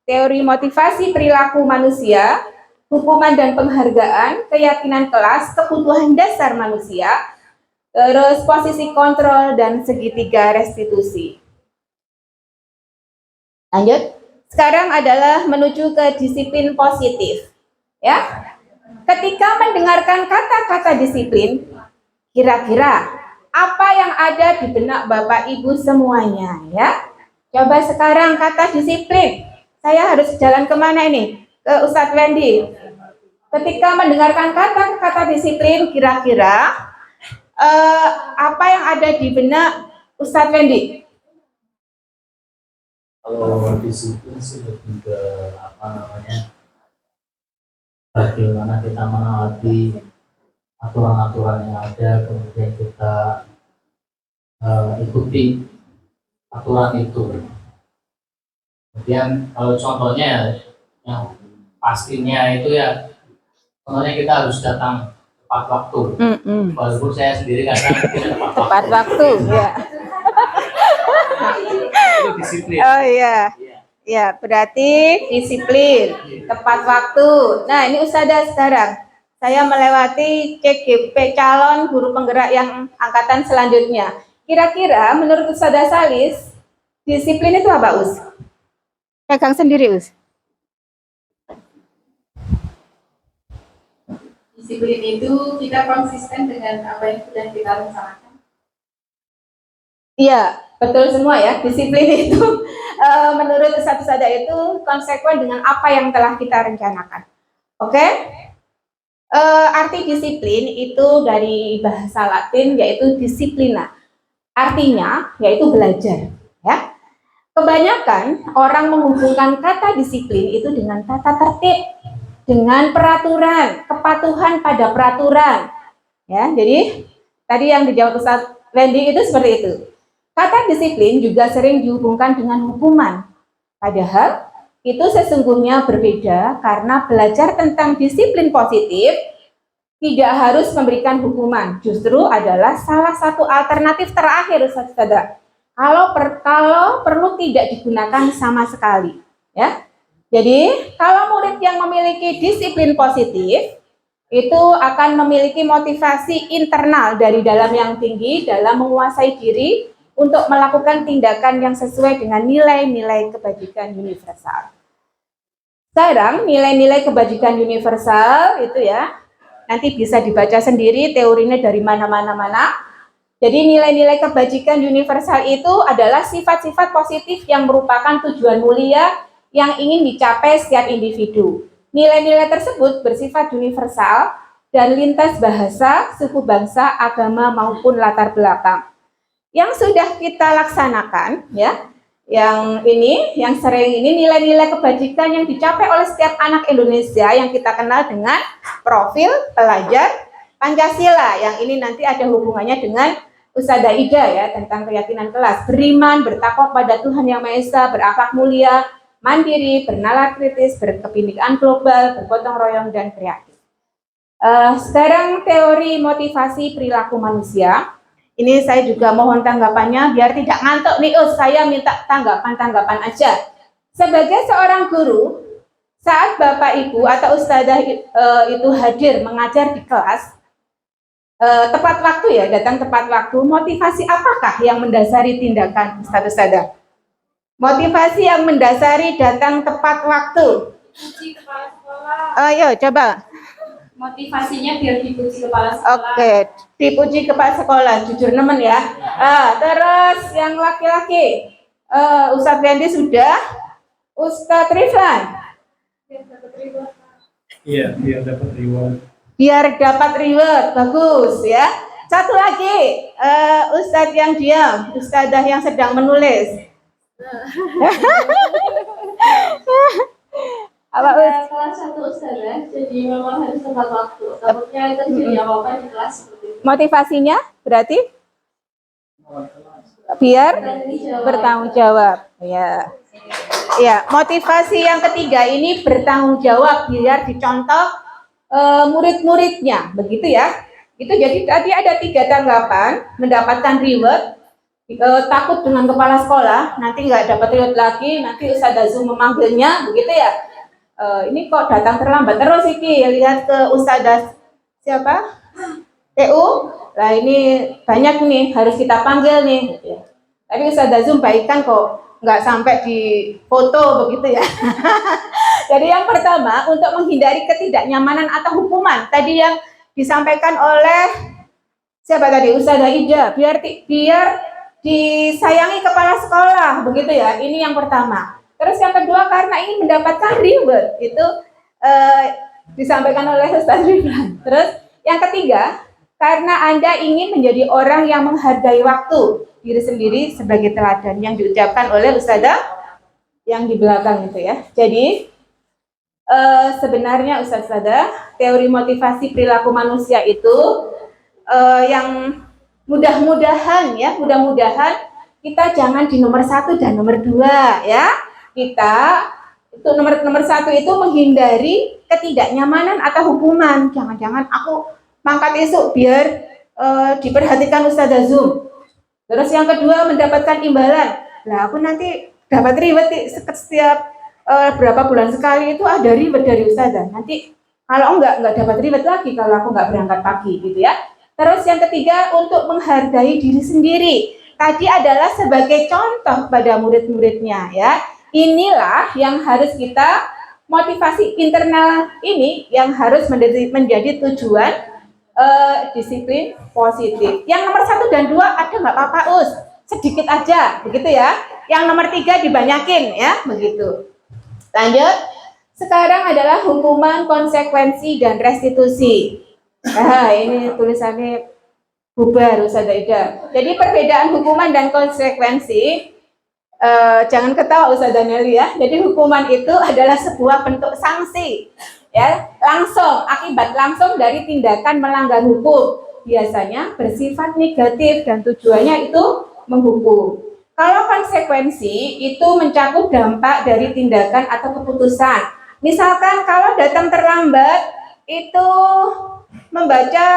teori motivasi perilaku manusia, hukuman dan penghargaan, keyakinan kelas, kebutuhan dasar manusia, terus posisi kontrol dan segitiga restitusi. Lanjut. Sekarang adalah menuju ke disiplin positif. Ya. Ketika mendengarkan kata-kata disiplin, kira-kira apa yang ada di benak Bapak Ibu semuanya, ya? Coba sekarang kata disiplin. Saya harus jalan kemana ini? Ke Ustadz Wendy. Ketika mendengarkan kata-kata disiplin, kira-kira apa yang ada di benak Ustadz Wendy? Kalau disiplin sih lebih ke apa namanya, bagaimana kita menaati aturan-aturan yang ada, kemudian kita ikuti aturan itu. Kemudian kalau contohnya yang pastinya itu ya, contohnya kita harus datang tepat waktu. Walaupun saya sendiri kadang tidak tepat waktu. Ya. Itu disiplin. Oh iya. Ya, berarti disiplin, tepat waktu. Nah, ini Ustazah sekarang. Saya melewati CGP calon guru penggerak yang angkatan selanjutnya. Kira-kira menurut Ustazah Salis, disiplin itu apa, Us? Pegang sendiri, Us. Disiplin itu kita konsisten dengan apa yang sudah kita rencanakan. Iya, betul semua ya. Disiplin itu menurut Ustazah itu konsekuen dengan apa yang telah kita rencanakan. Oke? Arti disiplin itu dari bahasa Latin yaitu disiplina. Artinya yaitu belajar, ya. Kebanyakan orang menghubungkan kata disiplin itu dengan tata tertib, dengan peraturan, kepatuhan pada peraturan. Ya, jadi tadi yang dijawab Ustaz Wendy itu seperti itu. Kata disiplin juga sering dihubungkan dengan hukuman. Padahal itu sesungguhnya berbeda karena belajar tentang disiplin positif tidak harus memberikan hukuman. Justru adalah salah satu alternatif terakhir, Ustazah. Kalau perlu tidak digunakan sama sekali. Ya. Jadi kalau murid yang memiliki disiplin positif itu akan memiliki motivasi internal dari dalam yang tinggi dalam menguasai diri untuk melakukan tindakan yang sesuai dengan nilai-nilai kebajikan universal. Sekarang nilai-nilai kebajikan universal itu ya, nanti bisa dibaca sendiri teorinya dari mana-mana. Jadi nilai-nilai kebajikan universal itu adalah sifat-sifat positif yang merupakan tujuan mulia yang ingin dicapai setiap individu. Nilai-nilai tersebut bersifat universal dan lintas bahasa, suku bangsa, agama maupun latar belakang. Yang sudah kita laksanakan, ya, yang sering ini nilai-nilai kebajikan yang dicapai oleh setiap anak Indonesia yang kita kenal dengan profil pelajar Pancasila. Yang ini nanti ada hubungannya dengan Ustazah Ida ya, tentang keyakinan kelas, beriman, bertakwa pada Tuhan Yang Maha Esa, berakhlak mulia, mandiri, bernalar kritis, berkebinekaan global, bergotong royong dan kreatif. Sekarang teori motivasi perilaku manusia. Ini saya juga mohon tanggapannya biar tidak ngantuk nih, saya minta tanggapan-tanggapan aja. Sebagai seorang guru, saat Bapak Ibu atau Ustazah itu hadir mengajar di kelas, tepat waktu ya, datang tepat waktu, motivasi apakah yang mendasari tindakan Ustazah? Motivasi yang mendasari datang tepat waktu. Puji kepala sekolah. Ayo coba. Motivasinya biar dipuji kepala sekolah. Oke, dipuji kepala sekolah, jujur nemen ya. Terus yang laki-laki, Ustadz Wendy sudah, Ustadz Riflan. Iya, biar dapat reward. Biar dapat reward, bagus ya. Satu lagi, Ustadz yang diam, Ustadzah yang sedang menulis. Apa Us? Kelas 1 Ustazah, jadi memang harus tepat waktu. Takutnya terjadi apa-apa di kelas seperti itu. Motivasinya berarti biar bertanggung jawab. Ya. Ya, motivasi yang ketiga ini bertanggung jawab biar dicontoh murid-muridnya, begitu ya. Itu jadi tadi ada 3 tanggapan, mendapatkan reward, takut dengan kepala sekolah, nanti nggak dapat reward lagi, nanti Ustazah Zoom memanggilnya, begitu ya. Ini kok datang terlambat terus Iki, lihat ke Ustazah siapa? TU. Nah ini banyak nih harus kita panggil nih. Tapi Ustazah Zoom baikkan kok, nggak sampai di foto begitu ya. Jadi yang pertama untuk menghindari ketidaknyamanan atau hukuman tadi yang disampaikan oleh siapa tadi Ustazah Ija, biar disayangi kepala sekolah begitu ya. Ini yang pertama. Terus yang kedua karena ingin mendapatkan reward itu disampaikan oleh Ustaz Riflan. Terus yang ketiga karena Anda ingin menjadi orang yang menghargai waktu diri sendiri sebagai teladan yang diucapkan oleh Ustazah yang di belakang itu ya. Jadi sebenarnya Ustazah teori motivasi perilaku manusia itu yang mudah-mudahan kita jangan di nomor 1 dan nomor 2 ya. Kita itu nomor 1 itu menghindari ketidaknyamanan atau hukuman. Jangan-jangan aku mangkat esok biar diperhatikan Ustazah Zoom. Terus yang kedua mendapatkan imbalan. Nah aku nanti dapat reward setiap berapa bulan sekali itu ada reward dari Ustazah. Nanti kalau enggak dapat reward lagi kalau aku enggak berangkat pagi gitu ya. Terus yang ketiga untuk menghargai diri sendiri. Tadi adalah sebagai contoh pada murid-muridnya ya. Inilah yang harus kita motivasi internal ini yang harus menjadi tujuan disiplin positif. Yang nomor 1 dan 2 ada nggak apa-apa Us, sedikit aja begitu ya. Yang nomor 3 dibanyakin ya begitu. Lanjut. Sekarang adalah hukuman, konsekuensi dan restitusi. Nah ini tulisannya bubar Ustazah Ida. Jadi perbedaan hukuman dan konsekuensi. Jangan ketawa Ustazah Nelly ya. Jadi hukuman itu adalah sebuah bentuk sanksi ya, akibat langsung dari tindakan melanggar hukum. Biasanya bersifat negatif dan tujuannya itu menghukum. Kalau konsekuensi itu mencakup dampak dari tindakan atau keputusan. Misalkan kalau datang terlambat itu membaca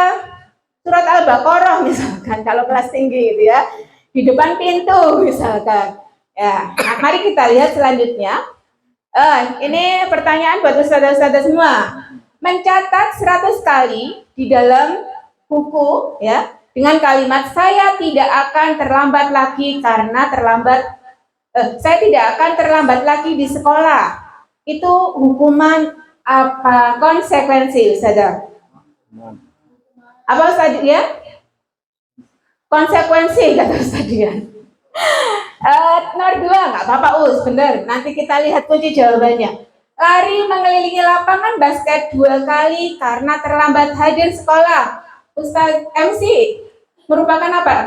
surat Al-Baqarah misalkan kalau kelas tinggi gitu ya. Di depan pintu misalkan. Ya, nah, mari kita lihat selanjutnya. Ini pertanyaan buat ustazah-ustazah semua. Mencatat 100 kali di dalam buku ya dengan kalimat saya tidak akan terlambat lagi karena saya tidak akan terlambat lagi di sekolah. Itu hukuman apa konsekuensi Ustazah? Apa Ustazah ya? Konsekuensi kata Ustazah. Nomor 2 nggak apa-apa Us, bener. Nanti kita lihat kunci jawabannya. Lari mengelilingi lapangan basket 2 kali karena terlambat hadir sekolah. Ustaz MC merupakan apa?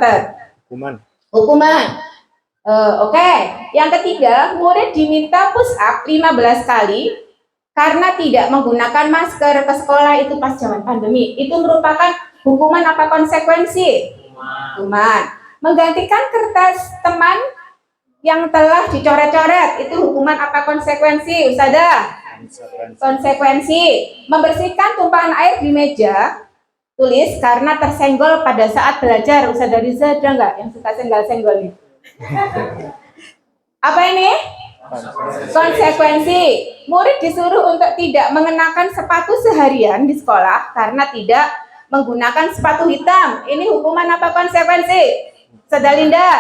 Hukuman. Oke. Yang ketiga, murid diminta push up 15 kali karena tidak menggunakan masker ke sekolah itu pas zaman pandemi. Itu merupakan hukuman apa konsekuensi? Hukuman. Menggantikan kertas teman yang telah dicoret-coret itu hukuman apa konsekuensi Ustazah? Konsekuensi. Membersihkan tumpahan air di meja tulis karena tersenggol pada saat belajar. Ustazah Riza ada nggak yang suka senggol-senggol nih? Apa ini? Konsekuensi. Murid disuruh untuk tidak mengenakan sepatu seharian di sekolah karena tidak menggunakan sepatu hitam. Ini hukuman apa konsekuensi? Ustazah Linda.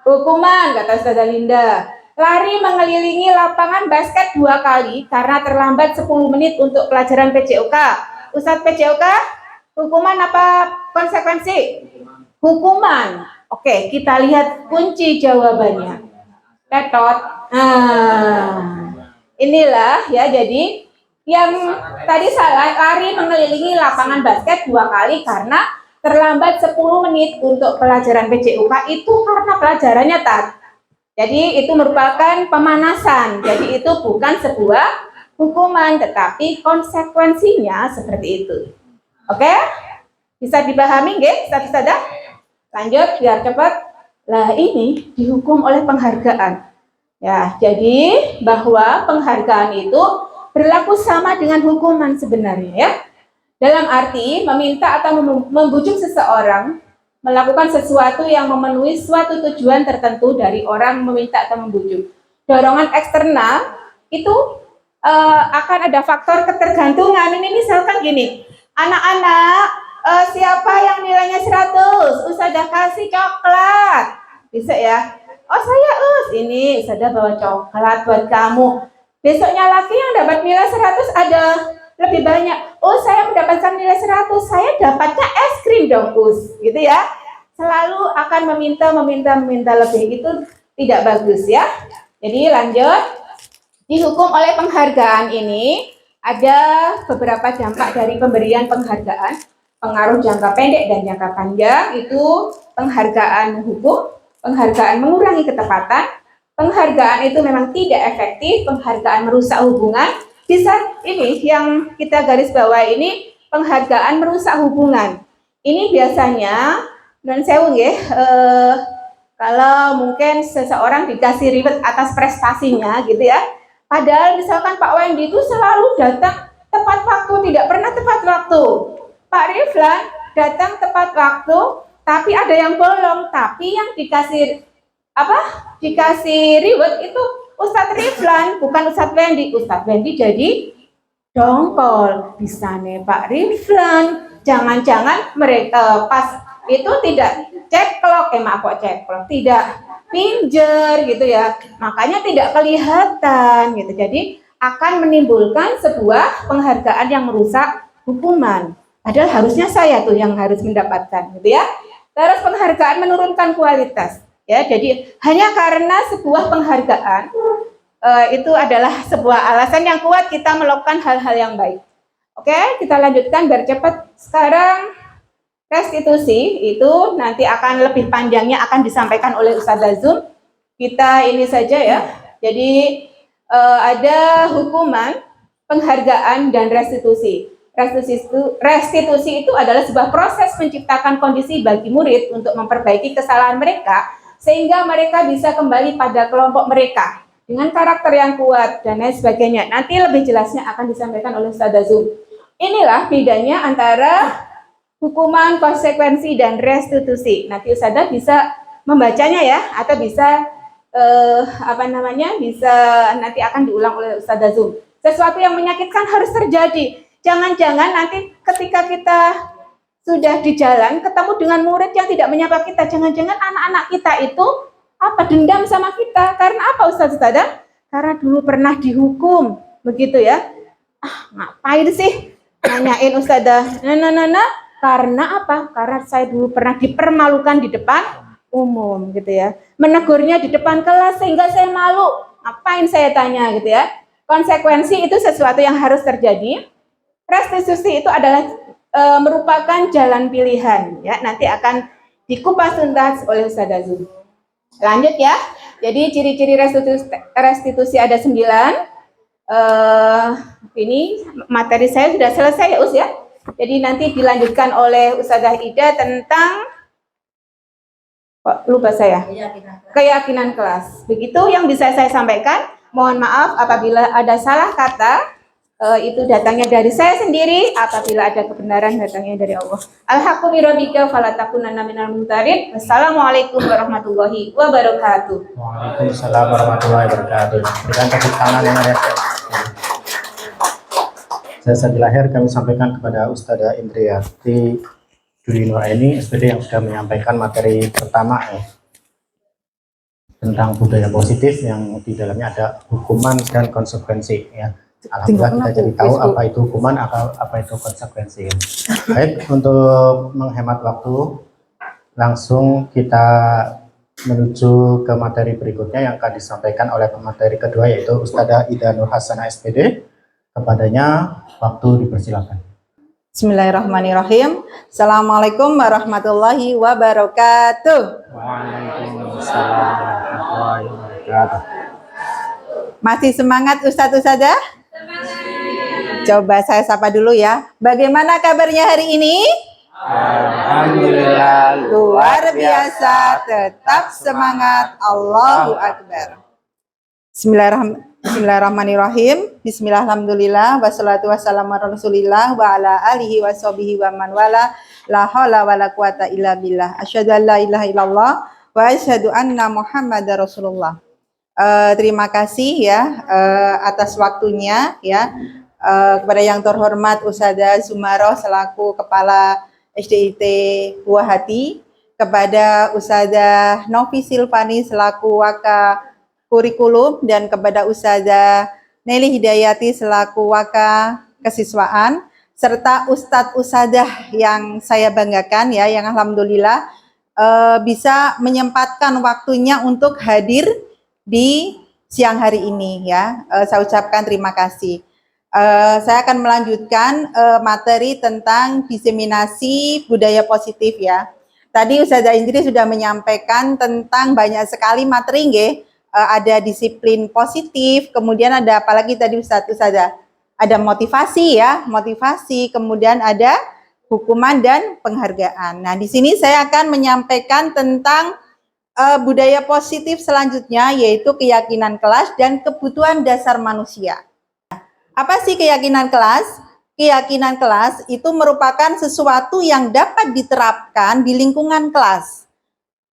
Hukuman kata Ustazah Linda. Lari mengelilingi lapangan basket 2 kali karena terlambat 10 menit untuk pelajaran PJOK. Ustadz PJOK, hukuman apa konsekuensi? Hukuman. Oke, kita lihat kunci jawabannya. Tetot. Inilah ya, jadi yang tadi salah, lari mengelilingi lapangan basket 2 kali karena terlambat 10 menit untuk pelajaran PJOK itu karena pelajarannya Jadi itu merupakan pemanasan. Jadi itu bukan sebuah hukuman, tetapi konsekuensinya seperti itu. Oke? Bisa dipahami nggih, Ustaz-Ustazah? Lanjut biar cepat. Lah ini dihukum oleh penghargaan. Ya, jadi bahwa penghargaan itu berlaku sama dengan hukuman sebenarnya ya. Dalam arti meminta atau membujuk seseorang melakukan sesuatu yang memenuhi suatu tujuan tertentu dari orang meminta atau membujuk. Dorongan eksternal itu akan ada faktor ketergantungan. Ini misalkan gini, anak-anak siapa yang nilainya 100? Ustazah kasih coklat. Bisa ya? Oh saya ini Ustazah bawa coklat buat kamu. Besoknya lagi yang dapat nilai 100 ada lebih banyak. Oh saya mendapatkan nilai 100, saya dapatnya es krim dong gitu ya. Selalu akan meminta lebih, itu tidak bagus ya. Jadi lanjut, dihukum oleh penghargaan ini ada beberapa dampak dari pemberian penghargaan. Pengaruh jangka pendek dan jangka panjang itu penghargaan hukum, penghargaan mengurangi ketepatan, penghargaan itu memang tidak efektif, penghargaan merusak hubungan. Bisa ini yang kita garis bawah ini penghargaan merusak hubungan. Ini biasanya non sewu nggih, kalau mungkin seseorang dikasih reward atas prestasinya gitu ya. Padahal misalkan Pak Wendy itu selalu datang tepat waktu, tidak pernah tepat waktu. Pak Riflan datang tepat waktu, tapi ada yang bolong, tapi yang dikasih reward itu Ustadz Riflan, bukan Ustadz Wendy. Ustadz Wendy jadi dongkol. Bisa nih Pak Riflan, jangan-jangan mereka pas itu tidak ceklok, tidak pinjer gitu ya. Makanya tidak kelihatan gitu. Jadi akan menimbulkan sebuah penghargaan yang merusak hukuman. Padahal harusnya saya tuh yang harus mendapatkan gitu ya. Terus penghargaan menurunkan kualitas. Ya, jadi hanya karena sebuah penghargaan itu adalah sebuah alasan yang kuat kita melakukan hal-hal yang baik. Oke, kita lanjutkan biar cepat. Sekarang restitusi itu nanti akan lebih panjangnya akan disampaikan oleh Ustazah Zum. Kita ini saja ya. Jadi ada hukuman, penghargaan dan restitusi. Restitusi itu adalah sebuah proses menciptakan kondisi bagi murid untuk memperbaiki kesalahan mereka sehingga mereka bisa kembali pada kelompok mereka dengan karakter yang kuat dan lain sebagainya. Nanti lebih jelasnya akan disampaikan oleh Ustazah Zum. Inilah bedanya antara hukuman, konsekuensi, dan restitusi. Nanti Ustazah bisa membacanya ya, atau bisa bisa nanti akan diulang oleh Ustazah Zum. Sesuatu yang menyakitkan harus terjadi. Jangan-jangan nanti ketika kita sudah di jalan ketemu dengan murid yang tidak menyapa kita, jangan-jangan anak-anak kita itu dendam sama kita. Karena apa Ustazah? Karena dulu pernah dihukum, begitu ya. Ngapain sih nanyain Ustazah? Karena apa? Karena saya dulu pernah dipermalukan di depan umum, gitu ya. Menegurnya di depan kelas sehingga saya malu. Ngapain saya tanya, gitu ya. Konsekuensi itu sesuatu yang harus terjadi. Restitusi itu adalah merupakan jalan pilihan, ya. Nanti akan dikupas tuntas oleh Ustazah Zum. Lanjut ya. Jadi ciri-ciri restitusi ada 9. Ini materi saya sudah selesai ya Us ya. Jadi nanti dilanjutkan oleh Ustazah Ida tentang lupa saya. Keyakinan kelas. Begitu yang bisa saya sampaikan. Mohon maaf apabila ada salah kata. Itu datangnya dari saya sendiri, apabila ada kebenaran datangnya dari Allah. Al-haqqu bi rabbika fala takunanna minal mumtarin. Wassalamualaikum warahmatullahi wabarakatuh. Waalaikumsalam warahmatullahi wabarakatuh. Berikan tepuk tangan yang ada. Saya Sabi Lahir kami sampaikan kepada Ustazah Indriati Dwi Nuraini SPD yang sudah menyampaikan materi pertama ya, tentang budaya positif yang di dalamnya ada hukuman dan konsekuensi ya. Alhamdulillah kita jadi tahu apa itu hukuman, apa itu konsekuensi. Baik, untuk menghemat waktu, langsung kita menuju ke materi berikutnya yang akan disampaikan oleh pemateri kedua yaitu Ustazah Ida Nur Hasanah SPD. Kepadanya waktu dipersilakan. Bismillahirrahmanirrahim. Assalamualaikum warahmatullahi wabarakatuh. Waalaikumsalam warahmatullahi wabarakatuh. wabarakatuh. Masih semangat Ustadz Ustadzah? Coba saya sapa dulu ya. Bagaimana kabarnya hari ini? Alhamdulillah Luar biasa, tetap semangat. Allahu Akbar. Bismillahirrahmanirrahim. Bismillahirrahmanirrahim. Wassalatu wassalamu ala Rasulillah wa ala alihi wa sahbihi wa man wala. La haula wa la quwata illa billah. Asyhadu an la ilaha illallah wa asyhadu anna Muhammadar Rasulullah. Terima kasih ya atas waktunya ya. Kepada yang terhormat Ustazah Zumaro selaku Kepala SDIT Buah Hati, kepada Ustazah Novi Silvani selaku Waka Kurikulum, dan kepada Ustazah Nelly Hidayati selaku Waka Kesiswaan, serta Ustadz Ustazah yang saya banggakan ya, yang alhamdulillah bisa menyempatkan waktunya untuk hadir di siang hari ini ya. Saya ucapkan terima kasih. Saya akan melanjutkan materi tentang diseminasi budaya positif ya. Tadi Ustazah Indri sudah menyampaikan tentang banyak sekali materi nggih. Ada disiplin positif, kemudian ada apalagi tadi Ustazah? Ada motivasi ya, motivasi, kemudian ada hukuman dan penghargaan. Nah, di sini saya akan menyampaikan tentang budaya positif selanjutnya, yaitu keyakinan kelas dan kebutuhan dasar manusia. Apa sih keyakinan kelas? Keyakinan kelas itu merupakan sesuatu yang dapat diterapkan di lingkungan kelas.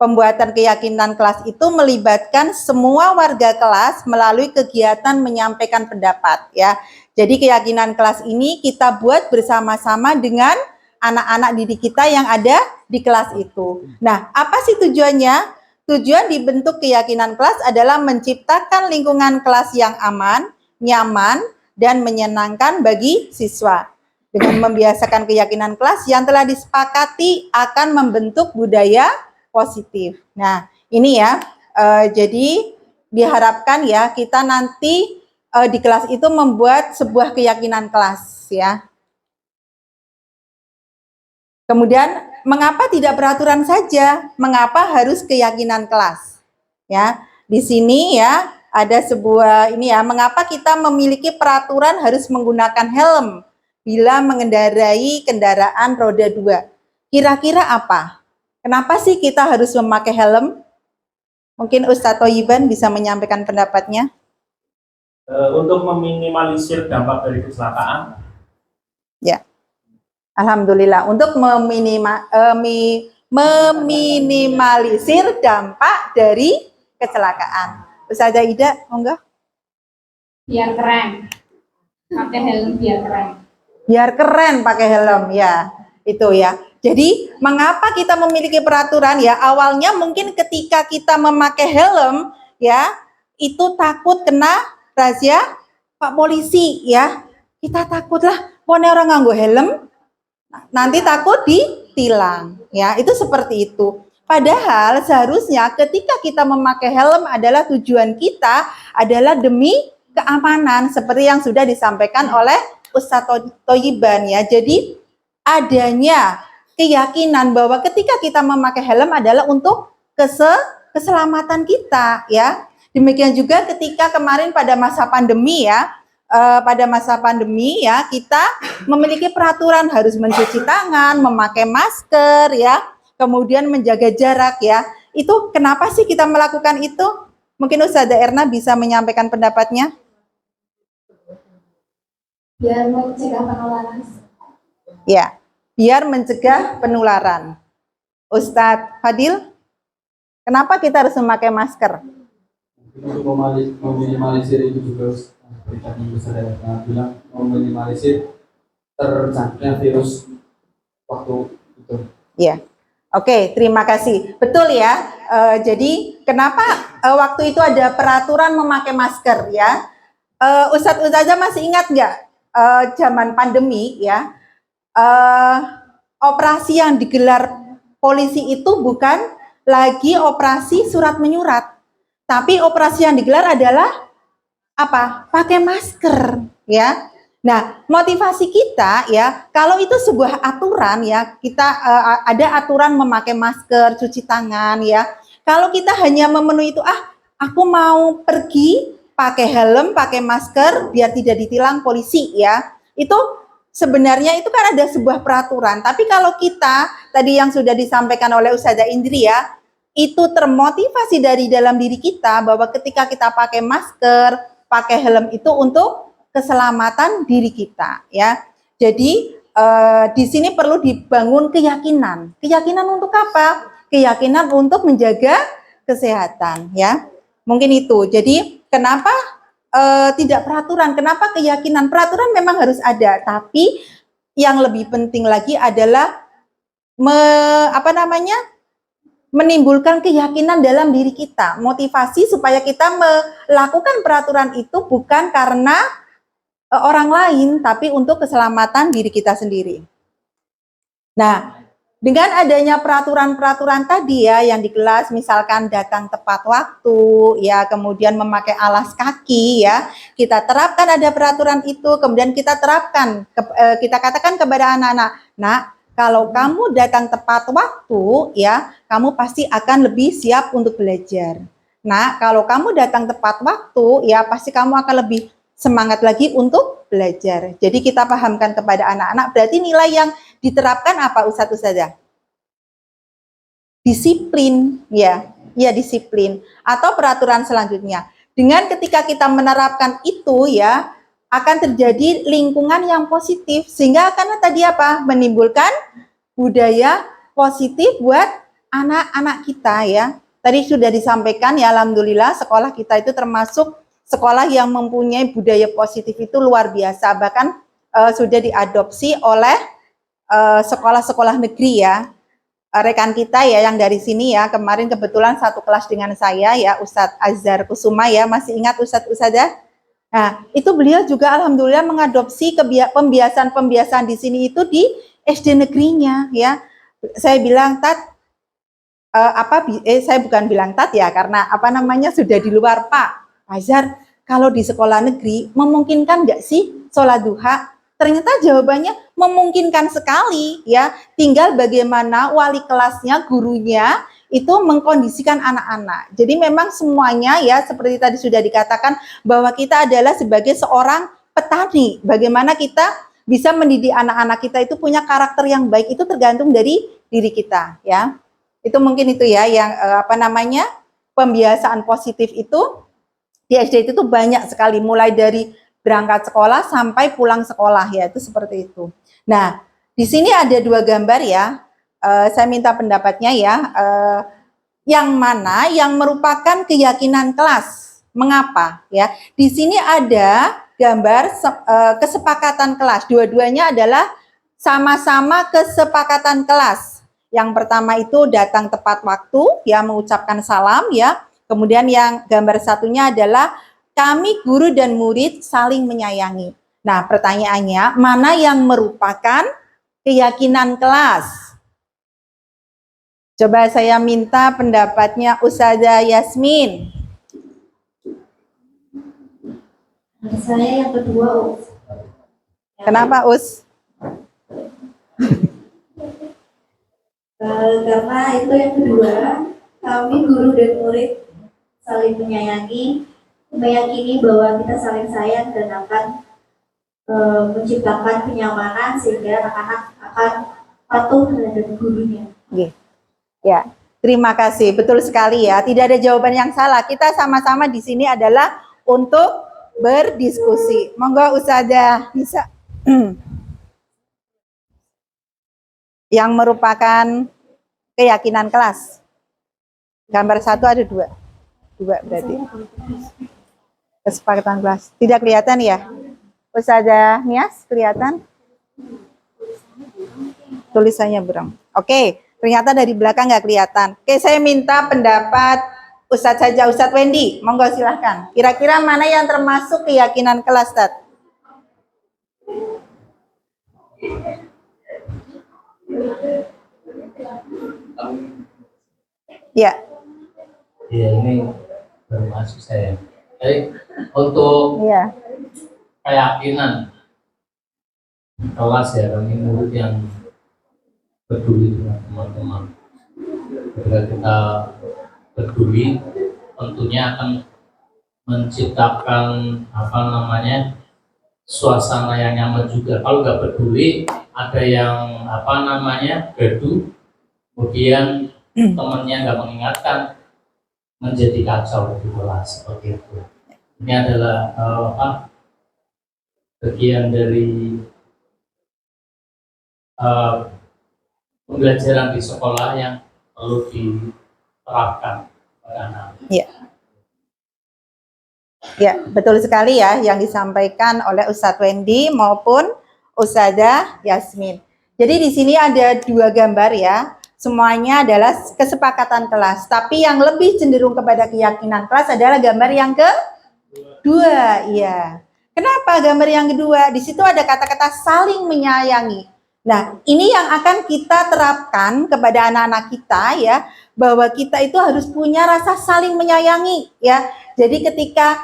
Pembuatan keyakinan kelas itu melibatkan semua warga kelas melalui kegiatan menyampaikan pendapat ya. Jadi keyakinan kelas ini kita buat bersama-sama dengan anak-anak didik kita yang ada di kelas itu. Nah, apa sih tujuannya? Tujuan dibentuk keyakinan kelas adalah menciptakan lingkungan kelas yang aman, nyaman, dan menyenangkan bagi siswa. Dengan membiasakan keyakinan kelas yang telah disepakati akan membentuk budaya positif. Nah, ini ya, jadi diharapkan ya kita nanti di kelas itu membuat sebuah keyakinan kelas ya. Kemudian, mengapa tidak peraturan saja? Mengapa harus keyakinan kelas? Ya, di sini ya ada sebuah ini ya, mengapa kita memiliki peraturan harus menggunakan helm bila mengendarai kendaraan roda 2? Kira-kira apa? Kenapa sih kita harus memakai helm? Mungkin Ustadz Thoyiban bisa menyampaikan pendapatnya. Untuk meminimalisir dampak dari kecelakaan. Ya, alhamdulillah. Untuk meminimalisir dampak dari kecelakaan. Ustazah Ida, monggo. Biar keren. Pakai helm biar keren. Biar keren pakai helm ya. Itu ya. Jadi, mengapa kita memiliki peraturan ya? Awalnya mungkin ketika kita memakai helm ya, itu takut kena razia Pak Polisi ya. Kita takutlah, pone orang nganggo helm nanti takut ditilang ya. Itu seperti itu. Padahal seharusnya ketika kita memakai helm adalah tujuan kita adalah demi keamanan seperti yang sudah disampaikan oleh Ustadz Thoyiban ya. Jadi adanya keyakinan bahwa ketika kita memakai helm adalah untuk keselamatan kita ya. Demikian juga ketika kemarin pada masa pandemi ya, kita memiliki peraturan harus mencuci tangan, memakai masker ya. Kemudian menjaga jarak ya. Itu kenapa sih kita melakukan itu? Mungkin Ustazah Erna bisa menyampaikan pendapatnya. Biar mencegah penularan. Ya, biar mencegah penularan. Ustadz Fadil, kenapa kita harus memakai masker? Untuk meminimalisir itu juga tadi Ustazah Erna bilang, meminimalisir terjangkitnya virus waktu itu. Ya. Oke, terima kasih. Betul ya. Jadi kenapa waktu itu ada peraturan memakai masker ya? Ustadz Ustazah masih ingat nggak zaman pandemi ya? Operasi yang digelar polisi itu bukan lagi operasi surat menyurat, tapi operasi yang digelar adalah apa? Pakai masker ya. Nah, motivasi kita ya, kalau itu sebuah aturan ya, kita ada aturan memakai masker, cuci tangan ya. Kalau kita hanya memenuhi itu, aku mau pergi pakai helm, pakai masker biar tidak ditilang polisi ya. Itu sebenarnya itu kan ada sebuah peraturan. Tapi kalau kita tadi yang sudah disampaikan oleh Ustazah Indri ya, itu termotivasi dari dalam diri kita bahwa ketika kita pakai masker, pakai helm itu untuk keselamatan diri kita ya. Jadi di sini perlu dibangun keyakinan. Keyakinan untuk apa? Keyakinan untuk menjaga kesehatan ya. Mungkin itu. Jadi kenapa tidak peraturan? Kenapa keyakinan? Peraturan memang harus ada, tapi yang lebih penting lagi adalah menimbulkan keyakinan dalam diri kita, motivasi supaya kita melakukan peraturan itu bukan karena orang lain, tapi untuk keselamatan diri kita sendiri. Nah, dengan adanya peraturan-peraturan tadi ya yang di kelas, misalkan datang tepat waktu, ya kemudian memakai alas kaki ya, kita terapkan ada peraturan itu, kemudian kita terapkan, kita katakan kepada anak-anak, nah kalau kamu datang tepat waktu ya, kamu pasti akan lebih siap untuk belajar. Nah, kalau kamu datang tepat waktu ya, pasti kamu akan lebih semangat lagi untuk belajar. Jadi kita pahamkan kepada anak-anak, berarti nilai yang diterapkan apa Ustazah? Disiplin, ya disiplin. Atau peraturan selanjutnya. Dengan ketika kita menerapkan itu ya, akan terjadi lingkungan yang positif sehingga karena tadi apa menimbulkan budaya positif buat anak-anak kita ya. Tadi sudah disampaikan ya, alhamdulillah sekolah kita itu termasuk sekolah yang mempunyai budaya positif itu luar biasa, bahkan sudah diadopsi oleh sekolah-sekolah negeri ya. Rekan kita ya yang dari sini ya, kemarin kebetulan satu kelas dengan saya ya, Ustadz Azhar Kusuma ya, masih ingat Ustadzah? Nah, itu beliau juga alhamdulillah mengadopsi pembiasaan-pembiasaan di sini itu di SD negerinya ya. Saya bilang Tat, saya bukan bilang Tat ya, karena sudah di luar Pak Azhar, kalau di sekolah negeri memungkinkan nggak sih sholat duha? Ternyata jawabannya memungkinkan sekali ya. Tinggal bagaimana wali kelasnya, gurunya itu mengkondisikan anak-anak. Jadi memang semuanya ya seperti tadi sudah dikatakan bahwa kita adalah sebagai seorang petani. Bagaimana kita bisa mendidik anak-anak kita itu punya karakter yang baik itu tergantung dari diri kita ya. Itu mungkin itu ya yang pembiasaan positif itu di SD itu banyak sekali, mulai dari berangkat sekolah sampai pulang sekolah ya, itu seperti itu. Nah, di sini ada dua gambar ya. Saya minta pendapatnya ya, yang mana yang merupakan keyakinan kelas. Mengapa ya? Di sini ada gambar kesepakatan kelas. Dua-duanya adalah sama-sama kesepakatan kelas. Yang pertama itu datang tepat waktu, ya mengucapkan salam ya. Kemudian yang gambar satunya adalah kami guru dan murid saling menyayangi. Nah, pertanyaannya mana yang merupakan keyakinan kelas? Coba saya minta pendapatnya Ustazah Yasmin. Saya yang kedua, Us. Kenapa, Us? Karena itu yang kedua, kami guru dan murid saling menyayangi, meyakini bahwa kita saling sayang dan akan menciptakan kenyamanan sehingga anak-anak akan patuh terhadap gurunya. Ya, terima kasih. Betul sekali ya. Tidak ada jawaban yang salah. Kita sama-sama di sini adalah untuk berdiskusi. Monggo Ustazah bisa. Yang merupakan keyakinan kelas. Gambar satu ada dua. Dua berarti. Kesepakatan kelas. Tidak kelihatan ya? Ustazah Nias kelihatan? Tulisannya burem. Oke. Ternyata dari belakang nggak kelihatan. Oke, saya minta pendapat Ustadz saja, Ustadz Wendy. Monggo silahkan. Kira-kira mana yang termasuk keyakinan kelas, Tad? Ya. Ya, ini termasuk saya. Jadi, untuk keyakinan kelas ya, kami murid yang peduli dengan teman-teman. Ketika kita peduli, tentunya akan menciptakan suasana yang nyaman juga. Kalau nggak peduli, ada yang gaduh, kemudian temannya nggak mengingatkan, menjadi kacau di kelas seperti itu. Ini adalah bagian dari pembelajaran di sekolah yang perlu diterapkan pada anak. Ya. Ya, betul sekali ya yang disampaikan oleh Ustadz Wendy maupun Ustadzah Yasmin. Jadi di sini ada 2 gambar ya. Semuanya adalah kesepakatan kelas. Tapi yang lebih cenderung kepada keyakinan kelas adalah gambar yang kedua. Iya. Kenapa gambar yang kedua? Di situ ada kata-kata saling menyayangi. Nah, ini yang akan kita terapkan kepada anak-anak kita ya, bahwa kita itu harus punya rasa saling menyayangi ya. Jadi ketika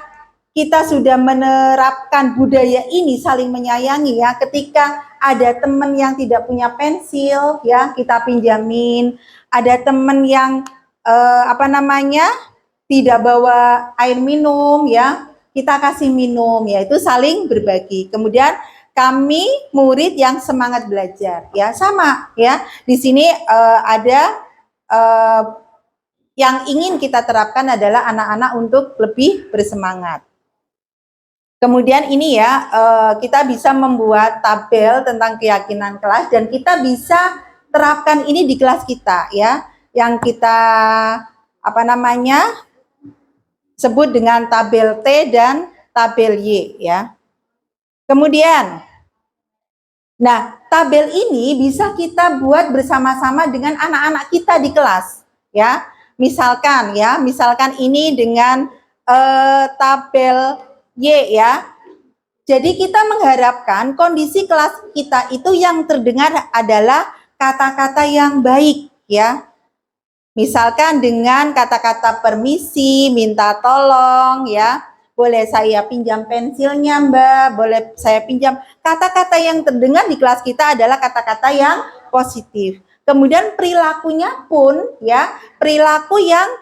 kita sudah menerapkan budaya ini saling menyayangi ya, ketika ada teman yang tidak punya pensil ya, kita pinjamin. Ada teman yang tidak bawa air minum ya, kita kasih minum, yaitu saling berbagi. Kemudian kami murid yang semangat belajar ya, sama ya. Di sini ada yang ingin kita terapkan adalah anak-anak untuk lebih bersemangat. Kemudian ini ya, kita bisa membuat tabel tentang keyakinan kelas dan kita bisa terapkan ini di kelas kita ya, yang kita sebut dengan tabel T dan tabel Y ya. Kemudian, nah tabel ini bisa kita buat bersama-sama dengan anak-anak kita di kelas ya. Misalkan ini dengan tabel Y ya. Jadi kita mengharapkan kondisi kelas kita itu yang terdengar adalah kata-kata yang baik ya. Misalkan dengan kata-kata permisi, minta tolong ya. Boleh saya pinjam pensilnya Mbak, boleh saya pinjam. Kata-kata yang terdengar di kelas kita adalah kata-kata yang positif. Kemudian perilakunya pun ya, perilaku yang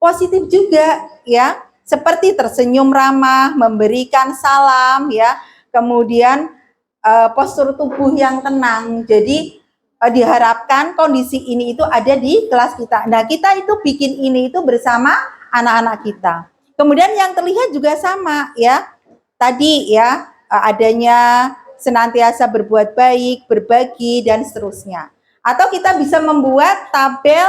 positif juga ya. Seperti tersenyum ramah, memberikan salam ya, kemudian postur tubuh yang tenang. Jadi diharapkan kondisi ini itu ada di kelas kita. Nah, kita itu bikin ini itu bersama anak-anak kita. Kemudian yang terlihat juga sama ya. Tadi ya, adanya senantiasa berbuat baik, berbagi dan seterusnya. Atau kita bisa membuat tabel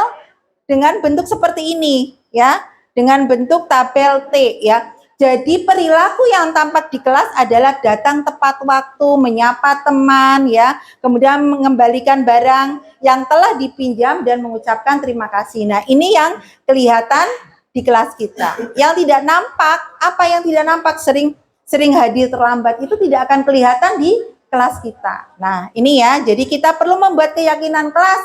dengan bentuk seperti ini ya. Dengan bentuk tabel T ya. Jadi perilaku yang tampak di kelas adalah datang tepat waktu, menyapa teman ya, kemudian mengembalikan barang yang telah dipinjam dan mengucapkan terima kasih. Nah, ini yang kelihatan di kelas kita. Yang tidak nampak, apa yang tidak nampak sering hadir terlambat itu tidak akan kelihatan di kelas kita. Nah, ini ya. Jadi kita perlu membuat keyakinan kelas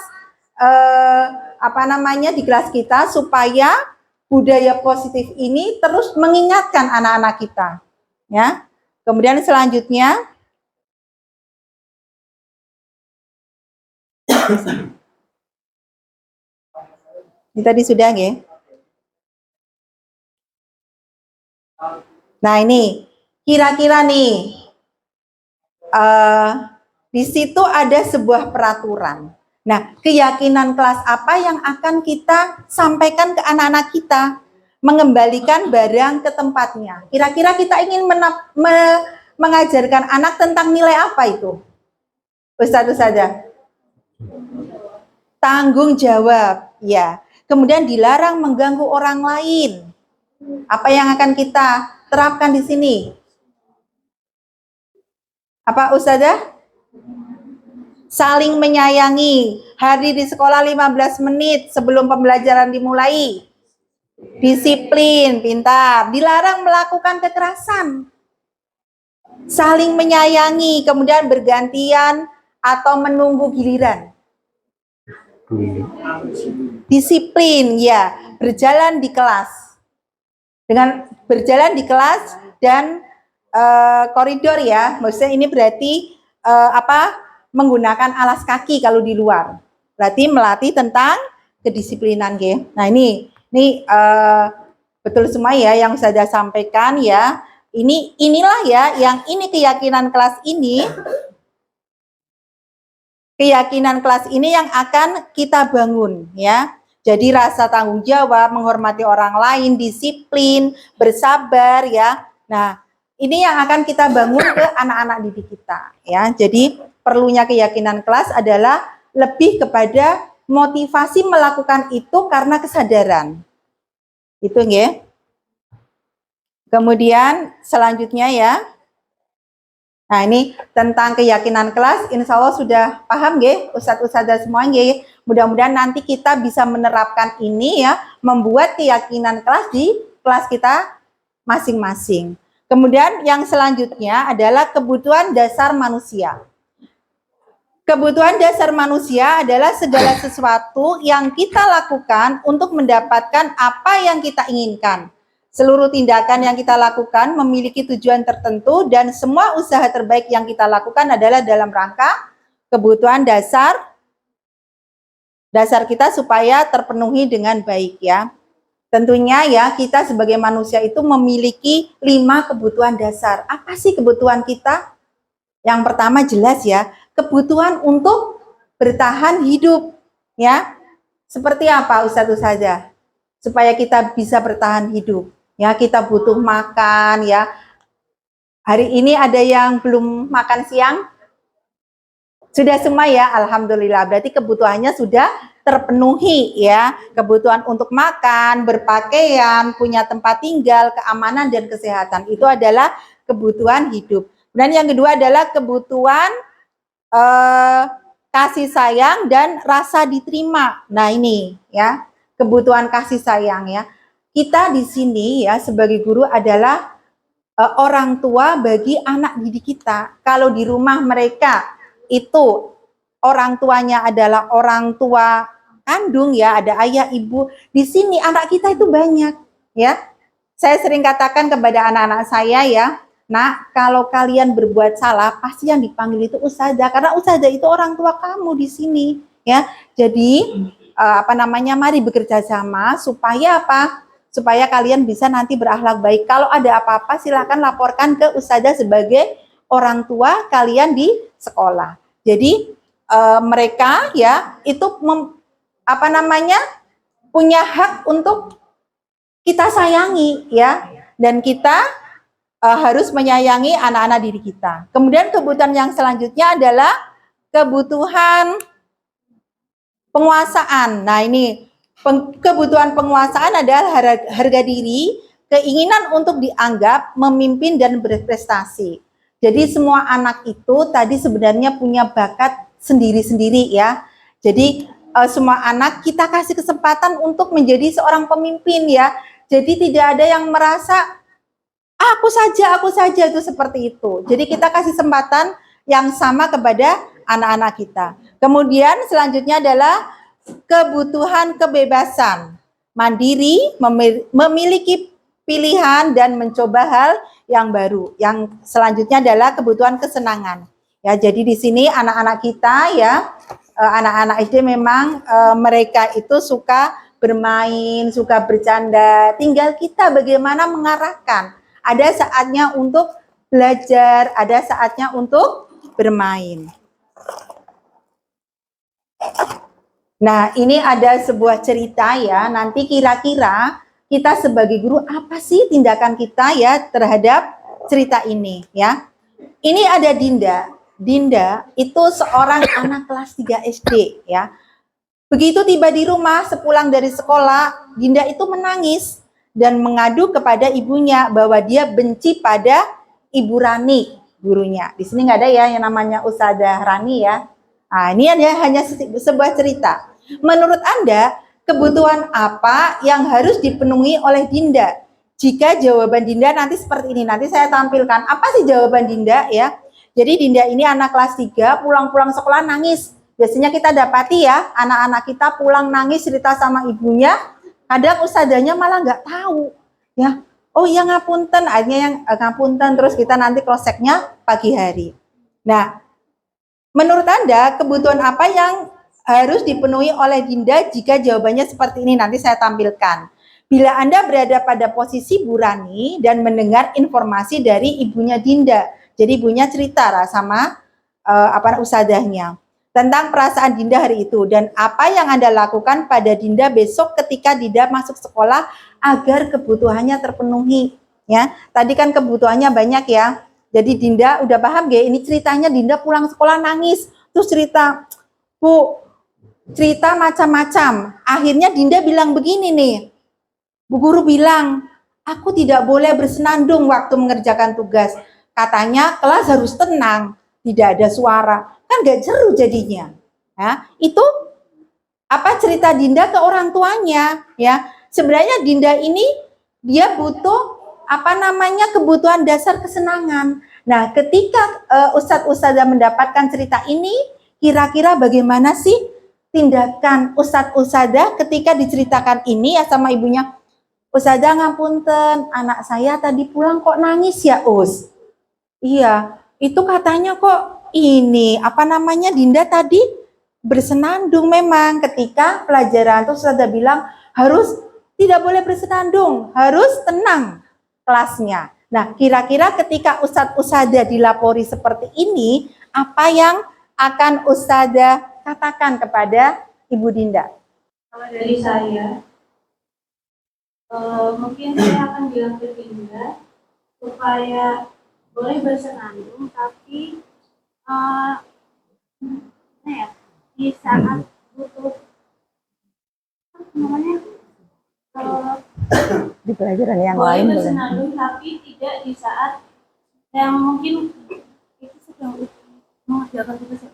di kelas kita supaya budaya positif ini terus mengingatkan anak-anak kita ya. Kemudian selanjutnya ini tadi sudah ya. Nah, ini kira-kira nih di situ ada sebuah peraturan. Nah, keyakinan kelas apa yang akan kita sampaikan ke anak-anak kita? Mengembalikan barang ke tempatnya. Kira-kira kita ingin mengajarkan anak tentang nilai apa itu? Ustazah. Tanggung jawab, ya. Kemudian dilarang mengganggu orang lain. Apa yang akan kita terapkan di sini? Apa Ustazah? Saling menyayangi, hadir di sekolah 15 menit sebelum pembelajaran dimulai. Disiplin, pintar, dilarang melakukan kekerasan. Saling menyayangi, kemudian bergantian atau menunggu giliran. Disiplin, ya, berjalan di kelas. Dengan berjalan di kelas dan koridor ya, maksudnya ini berarti menggunakan alas kaki kalau di luar. Berarti melatih tentang kedisiplinan, ya. Nah, ini Betul semua ya yang Ustazah sampaikan ya. Inilah ya yang ini keyakinan kelas ini. Keyakinan kelas ini yang akan kita bangun ya. Jadi rasa tanggung jawab, menghormati orang lain, disiplin, bersabar ya. Nah, ini yang akan kita bangun ke anak-anak didik kita ya. Jadi perlunya keyakinan kelas adalah lebih kepada motivasi melakukan itu karena kesadaran. Itu nggih. Kemudian selanjutnya ya. Nah, ini tentang keyakinan kelas, insya Allah sudah paham nggih, Ustadz-Ustadzah semua nggih. Mudah-mudahan nanti kita bisa menerapkan ini ya, membuat keyakinan kelas di kelas kita masing-masing. Kemudian yang selanjutnya adalah kebutuhan dasar manusia. Kebutuhan dasar manusia adalah segala sesuatu yang kita lakukan untuk mendapatkan apa yang kita inginkan. Seluruh tindakan yang kita lakukan memiliki tujuan tertentu dan semua usaha terbaik yang kita lakukan adalah dalam rangka kebutuhan dasar kita supaya terpenuhi dengan baik ya. Tentunya ya kita sebagai manusia itu memiliki 5 kebutuhan dasar. Apa sih kebutuhan kita? Yang pertama jelas ya, kebutuhan untuk bertahan hidup ya. Seperti apa Ustadz-Ustadzah? Supaya kita bisa bertahan hidup. Ya, kita butuh makan ya. Hari ini ada yang belum makan siang? Sudah semua ya, alhamdulillah. Berarti kebutuhannya sudah terpenuhi ya. Kebutuhan untuk makan, berpakaian, punya tempat tinggal, keamanan dan kesehatan. Itu adalah kebutuhan hidup. Dan yang kedua adalah kebutuhan kasih sayang dan rasa diterima. Nah, ini ya, kebutuhan kasih sayang ya. Kita di sini ya sebagai guru adalah orang tua bagi anak didik kita. Kalau di rumah mereka itu orang tuanya adalah orang tua kandung ya, ada ayah, ibu. Di sini anak kita itu banyak ya. Saya sering katakan kepada anak-anak saya ya, nah kalau kalian berbuat salah pasti yang dipanggil itu ustazah, karena ustazah itu orang tua kamu di sini ya. Jadi mari bekerja sama supaya apa? Supaya kalian bisa nanti berakhlak baik. Kalau ada apa-apa silahkan laporkan ke ustazah sebagai orang tua kalian di sekolah. Jadi mereka ya itu punya hak untuk kita sayangi ya, dan kita harus menyayangi anak-anak diri kita. Kemudian kebutuhan yang selanjutnya adalah kebutuhan penguasaan. Nah, ini kebutuhan penguasaan adalah harga diri, keinginan untuk dianggap, memimpin dan berprestasi. Jadi semua anak itu tadi sebenarnya punya bakat sendiri-sendiri ya. Jadi semua anak kita kasih kesempatan untuk menjadi seorang pemimpin ya. Jadi tidak ada yang merasa aku saja itu seperti itu. Jadi kita kasih kesempatan yang sama kepada anak-anak kita. Kemudian selanjutnya adalah kebutuhan kebebasan, mandiri, memiliki pilihan dan mencoba hal yang baru. Yang selanjutnya adalah kebutuhan kesenangan. Ya, jadi di sini anak-anak kita ya, anak-anak SD memang mereka itu suka bermain, suka bercanda. Tinggal kita bagaimana mengarahkan. Ada saatnya untuk belajar, ada saatnya untuk bermain. Nah, ini ada sebuah cerita ya, nanti kira-kira kita sebagai guru apa sih tindakan kita ya terhadap cerita ini ya. Ini ada Dinda. Dinda itu seorang anak kelas 3 SD ya. Begitu tiba di rumah sepulang dari sekolah, Dinda itu menangis dan mengadu kepada ibunya bahwa dia benci pada Ibu Rani, gurunya. Di sini nggak ada ya yang namanya Ustazah Rani ya. Nah, ini hanya sebuah cerita. Menurut Anda, kebutuhan apa yang harus dipenuhi oleh Dinda? Jika jawaban Dinda nanti seperti ini, nanti saya tampilkan. Apa sih jawaban Dinda ya? Jadi Dinda ini anak kelas 3, pulang-pulang sekolah nangis. Biasanya kita dapati ya, anak-anak kita pulang nangis cerita sama ibunya, kadang ustazahnya malah nggak tahu. Ya, oh iya ngapunten, akhirnya yang ngapunten, terus kita nanti cross-check-nya pagi hari. Nah, menurut Anda, kebutuhan apa yang harus dipenuhi oleh Dinda jika jawabannya seperti ini? Nanti saya tampilkan. Bila Anda berada pada posisi Bu Rani dan mendengar informasi dari ibunya Dinda. Jadi ibunya cerita sama usadahnya tentang perasaan Dinda hari itu dan apa yang Anda lakukan pada Dinda besok ketika Dinda masuk sekolah agar kebutuhannya terpenuhi. Ya, tadi kan kebutuhannya banyak ya. Jadi Dinda udah paham gak? Ini ceritanya Dinda pulang sekolah nangis, terus cerita, Bu, cerita macam-macam. Akhirnya Dinda bilang begini nih, Bu guru bilang, aku tidak boleh bersenandung waktu mengerjakan tugas. Katanya kelas harus tenang, tidak ada suara. Kan gak seru jadinya. Ya, itu apa cerita Dinda ke orang tuanya. Ya, sebenarnya Dinda ini dia butuh kebutuhan dasar kesenangan. Nah, ketika ustadz-ustadzah mendapatkan cerita ini, kira-kira bagaimana sih tindakan ustadz-ustadzah ketika diceritakan ini ya sama ibunya? Ustazah ngapunten, anak saya tadi pulang kok nangis ya Us? Iya, itu katanya kok ini, Dinda tadi bersenandung memang ketika pelajaran. Terus Ustazah bilang harus tidak boleh bersenandung, harus tenang kelasnya. Nah, kira-kira ketika ustadz-ustazah dilapori seperti ini, apa yang akan ustazah katakan kepada Ibu Dinda? Kalau dari saya, mungkin saya akan bilang ke Dinda supaya boleh bersenandung, tapi di saat butuh Di pelajaran yang boleh lain bersenandung, tapi tidak di saat yang mungkin itu sedang mengerjakan tugas.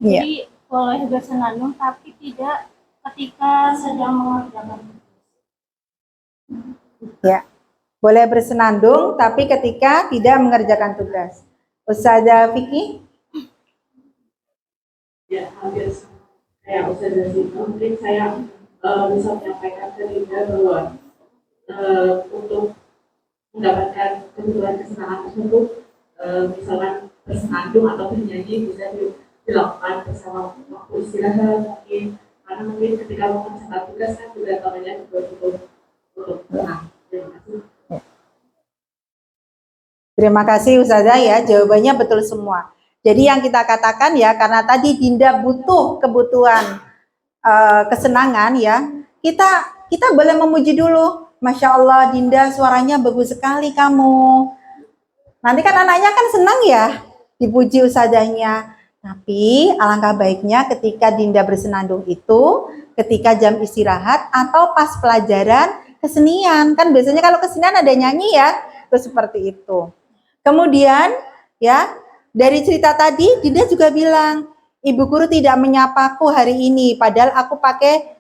Jadi boleh bersenandung, tapi tidak ketika sedang mengerjakan tugas. Ya, boleh bersenandung tapi ketika tidak mengerjakan tugas. Ustazah Vicky? Ya, hampir kayak Ustazah Vicky, mungkin saya bisa menyampaikan ke Dinda bahwa untuk mendapatkan kebutuhan kesenangan tersebut, misalkan bersenandung atau bernyanyi bisa dilakukan bersama waktu istirahat mungkin, karena mungkin ketika mengerjakan tugas kan juga namanya juga butuh untuk tenang. Terima kasih Ustazah ya, jawabannya betul semua. Jadi yang kita katakan ya, karena tadi Dinda butuh kebutuhan kesenangan ya, kita boleh memuji dulu. Masya Allah Dinda suaranya bagus sekali kamu. Nanti kan anaknya kan senang ya dipuji Ustazahnya. Tapi alangkah baiknya ketika Dinda bersenandung itu ketika jam istirahat atau pas pelajaran kesenian. Kan biasanya kalau kesenian ada nyanyi ya, terus seperti itu. Kemudian ya, dari cerita tadi Dinda juga bilang, Ibu guru tidak menyapaku hari ini padahal aku pakai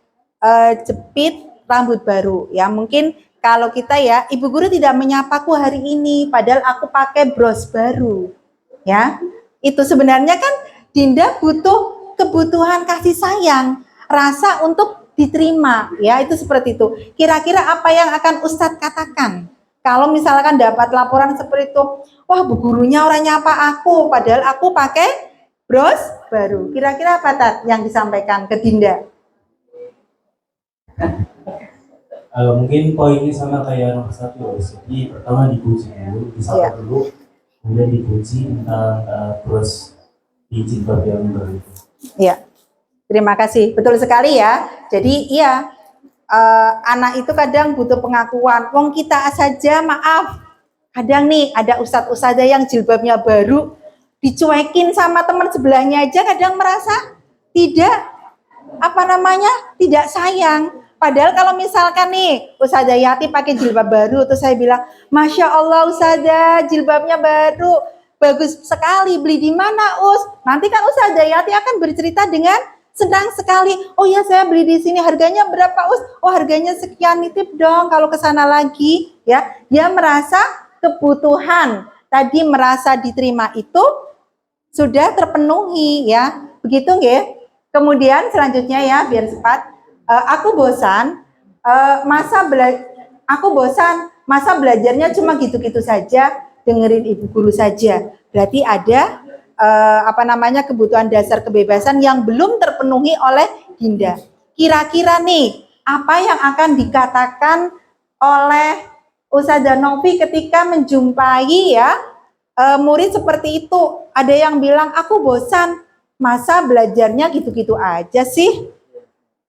jepit rambut baru. Ya, mungkin kalau kita ya, Ibu guru tidak menyapaku hari ini padahal aku pakai bros baru. Ya. Itu sebenarnya kan Dinda butuh kebutuhan kasih sayang, rasa untuk diterima, ya itu seperti itu. Kira-kira apa yang akan Ustadz katakan? Kalau misalkan dapat laporan seperti itu, wah bu gurunya orang nyapa aku, padahal aku pakai bros baru. Kira-kira apa Tat yang disampaikan ke Dinda? Mungkin poinnya sama kayak nomor 1 ya. Jadi pertama dipuji dulu, disapa dulu, kemudian dipuji tentang bros di jilbab yang baru. Iya. Terima kasih, betul sekali ya. Jadi iya, anak itu kadang butuh pengakuan. Wong kita saja maaf, kadang nih ada ustadz-ustadzah yang jilbabnya baru, dicuekin sama teman sebelahnya aja kadang merasa tidak, tidak sayang. Padahal kalau misalkan nih Ustazah Yati pakai jilbab baru, terus saya bilang, Masya Allah Ustazah jilbabnya baru, bagus sekali, beli di mana Us? Nanti kan Ustazah Yati akan bercerita dengan senang sekali. Oh ya saya beli di sini, harganya berapa Us? Oh harganya sekian, nitip dong kalau ke sana lagi. Ya, dia merasa kebutuhan tadi merasa diterima itu sudah terpenuhi ya. Begitu nggih? Kemudian selanjutnya ya biar cepat. Aku bosan masa belajarnya cuma gitu-gitu saja, dengerin ibu guru saja. Berarti ada kebutuhan dasar kebebasan yang belum terpenuhi oleh Dinda. Kira-kira nih apa yang akan dikatakan oleh Ustazah Novi ketika menjumpai ya murid seperti itu. Ada yang bilang, aku bosan, masa belajarnya gitu-gitu aja sih?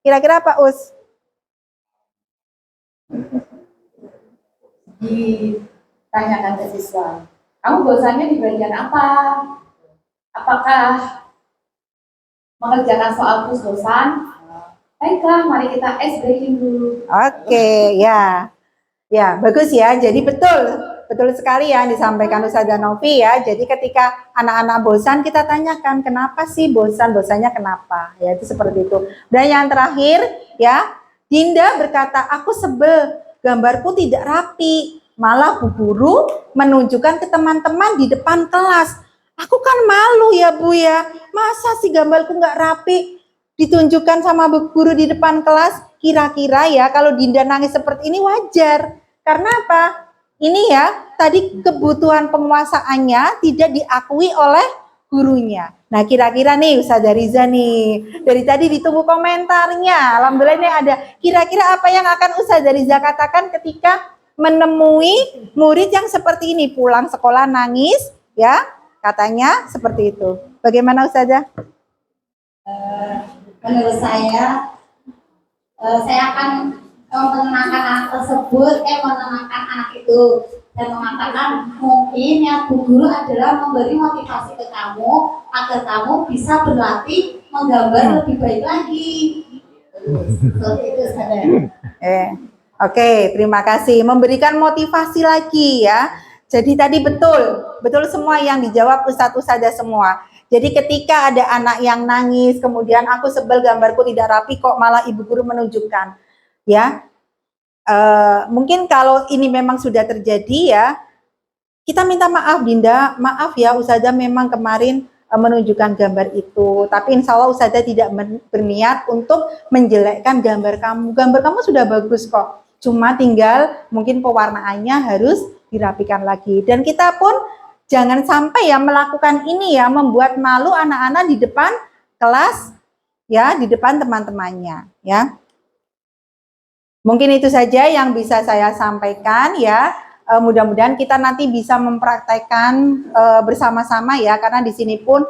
Kira-kira Pak Us? Ditanyakan ke siswa, kamu bosannya di bagian apa? Apakah mengerjakan soal terus bosan? Baiklah, mari kita ice breaking dulu. Oke, ya. Ya, bagus ya. Jadi betul sekali ya disampaikan Ustazah Novi ya. Jadi ketika anak-anak bosan, kita tanyakan kenapa sih bosan, bosannya kenapa? Ya, itu seperti itu. Dan yang terakhir ya, Dinda berkata, aku sebel, gambarku tidak rapi. Malah Bu Guru menunjukkan ke teman-teman di depan kelas. Aku kan malu ya Bu ya, masa sih gambarku nggak rapi? Ditunjukkan sama Bu Guru di depan kelas, kira-kira ya kalau Dinda nangis seperti ini wajar. Karena apa? Ini ya, tadi kebutuhan penguasaannya tidak diakui oleh gurunya. Nah kira-kira nih Ustazah Riza nih, dari tadi ditunggu komentarnya. Alhamdulillah ini ada. Kira-kira apa yang akan Ustazah Riza katakan ketika menemui murid yang seperti ini, pulang sekolah nangis, ya katanya seperti itu. Bagaimana Ustazah? Menurut saya akan menenangkan anak tersebut, menenangkan anak itu dan mengatakan mungkin yang Bu Guru adalah memberi motivasi ke kamu agar kamu bisa berlatih menggambar lebih baik lagi. Seperti itu saja. Oke, terima kasih. Memberikan motivasi lagi ya. Jadi tadi betul semua yang dijawab Ustadzah semua. Jadi ketika ada anak yang nangis, kemudian aku sebel gambarku tidak rapi, kok malah ibu guru menunjukkan, ya. Mungkin kalau ini memang sudah terjadi ya, kita minta maaf Dinda, maaf ya Ustazah memang kemarin menunjukkan gambar itu, tapi insya Allah Ustazah tidak berniat untuk menjelekkan gambar kamu. Gambar kamu sudah bagus kok, cuma tinggal mungkin pewarnaannya harus dirapikan lagi. Dan kita pun jangan sampai ya melakukan ini ya, membuat malu anak-anak di depan kelas ya, di depan teman-temannya ya. Mungkin itu saja yang bisa saya sampaikan ya. Mudah-mudahan kita nanti bisa mempraktekkan bersama-sama ya, karena di sini pun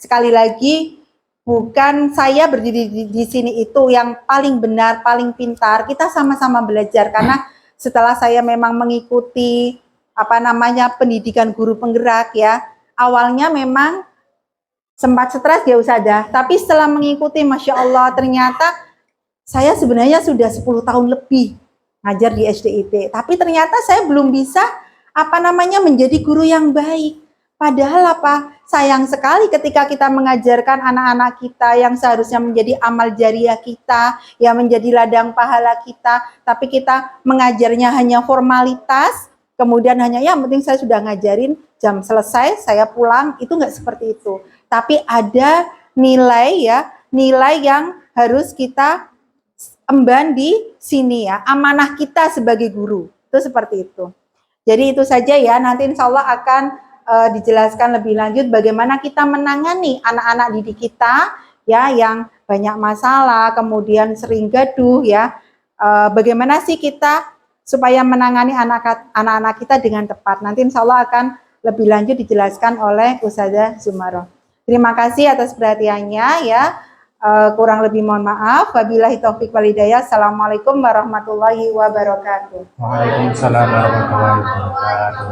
sekali lagi bukan saya berdiri di sini itu yang paling benar, paling pintar. Kita sama-sama belajar, karena setelah saya memang mengikuti pendidikan guru penggerak ya, awalnya memang sempat stres ya Ustazah, tapi setelah mengikuti Masya Allah ternyata saya sebenarnya sudah 10 tahun lebih ngajar di SDIT, tapi ternyata saya belum bisa menjadi guru yang baik. Padahal sayang sekali ketika kita mengajarkan anak-anak kita yang seharusnya menjadi amal jariah kita, yang menjadi ladang pahala kita, tapi kita mengajarnya hanya formalitas, kemudian hanya yang penting saya sudah ngajarin, jam selesai saya pulang, itu nggak seperti itu. Tapi ada nilai ya, nilai yang harus kita emban di sini ya, amanah kita sebagai guru, itu seperti itu. Jadi itu saja ya, nanti insya Allah akan dijelaskan lebih lanjut bagaimana kita menangani anak-anak didik kita ya yang banyak masalah, kemudian sering gaduh ya, bagaimana sih kita supaya menangani anak-anak kita dengan tepat. Nanti insya Allah akan lebih lanjut dijelaskan oleh Ustazah Zumaroh. Terima kasih atas perhatiannya ya. Kurang lebih mohon maaf. Wabillahi taufik wal hidayah. Assalamualaikum warahmatullahi wabarakatuh. Waalaikumsalam warahmatullahi wabarakatuh.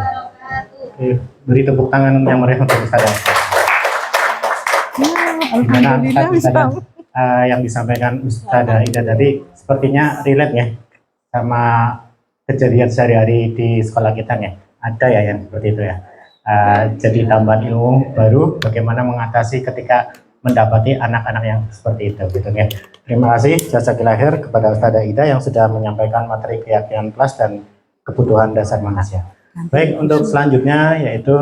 Oke, beri tepuk tangan yang meriah untuk Ustazah. Alhamdulillah. Yang disampaikan Ustazah Ida tadi sepertinya relate ya sama kejadian sehari-hari di sekolah kita ya. Ada ya yang seperti itu ya. Jadi tambahan ilmu baru bagaimana mengatasi ketika mendapati anak-anak yang seperti itu gitu ya. Terima kasih jazakillah khair kepada Ustazah Ida yang sudah menyampaikan materi keyakinan kelas dan kebutuhan dasar manusia. Baik, untuk selanjutnya yaitu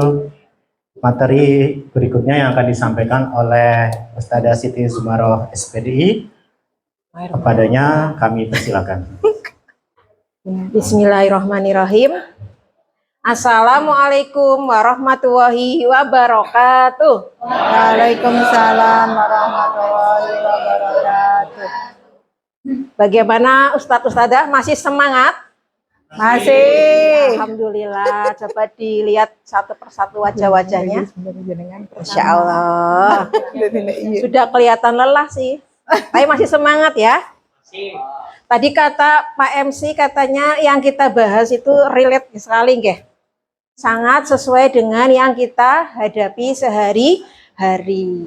materi berikutnya yang akan disampaikan oleh Ustazah Siti Zumaroh SPDI. Kepadanya kami persilakan. Bismillahirrahmanirrahim. Assalamualaikum warahmatullahi wabarakatuh. Waalaikumsalam warahmatullahi wabarakatuh. Bagaimana Ustadz Ustadzah, masih semangat? Masih. Alhamdulillah. Coba dilihat satu persatu wajah-wajahnya. Masya Allah. Sudah kelihatan lelah sih. Tapi masih semangat ya. Tadi kata Pak MC katanya yang kita bahas itu relate sekali, nggih. Sangat sesuai dengan yang kita hadapi sehari-hari.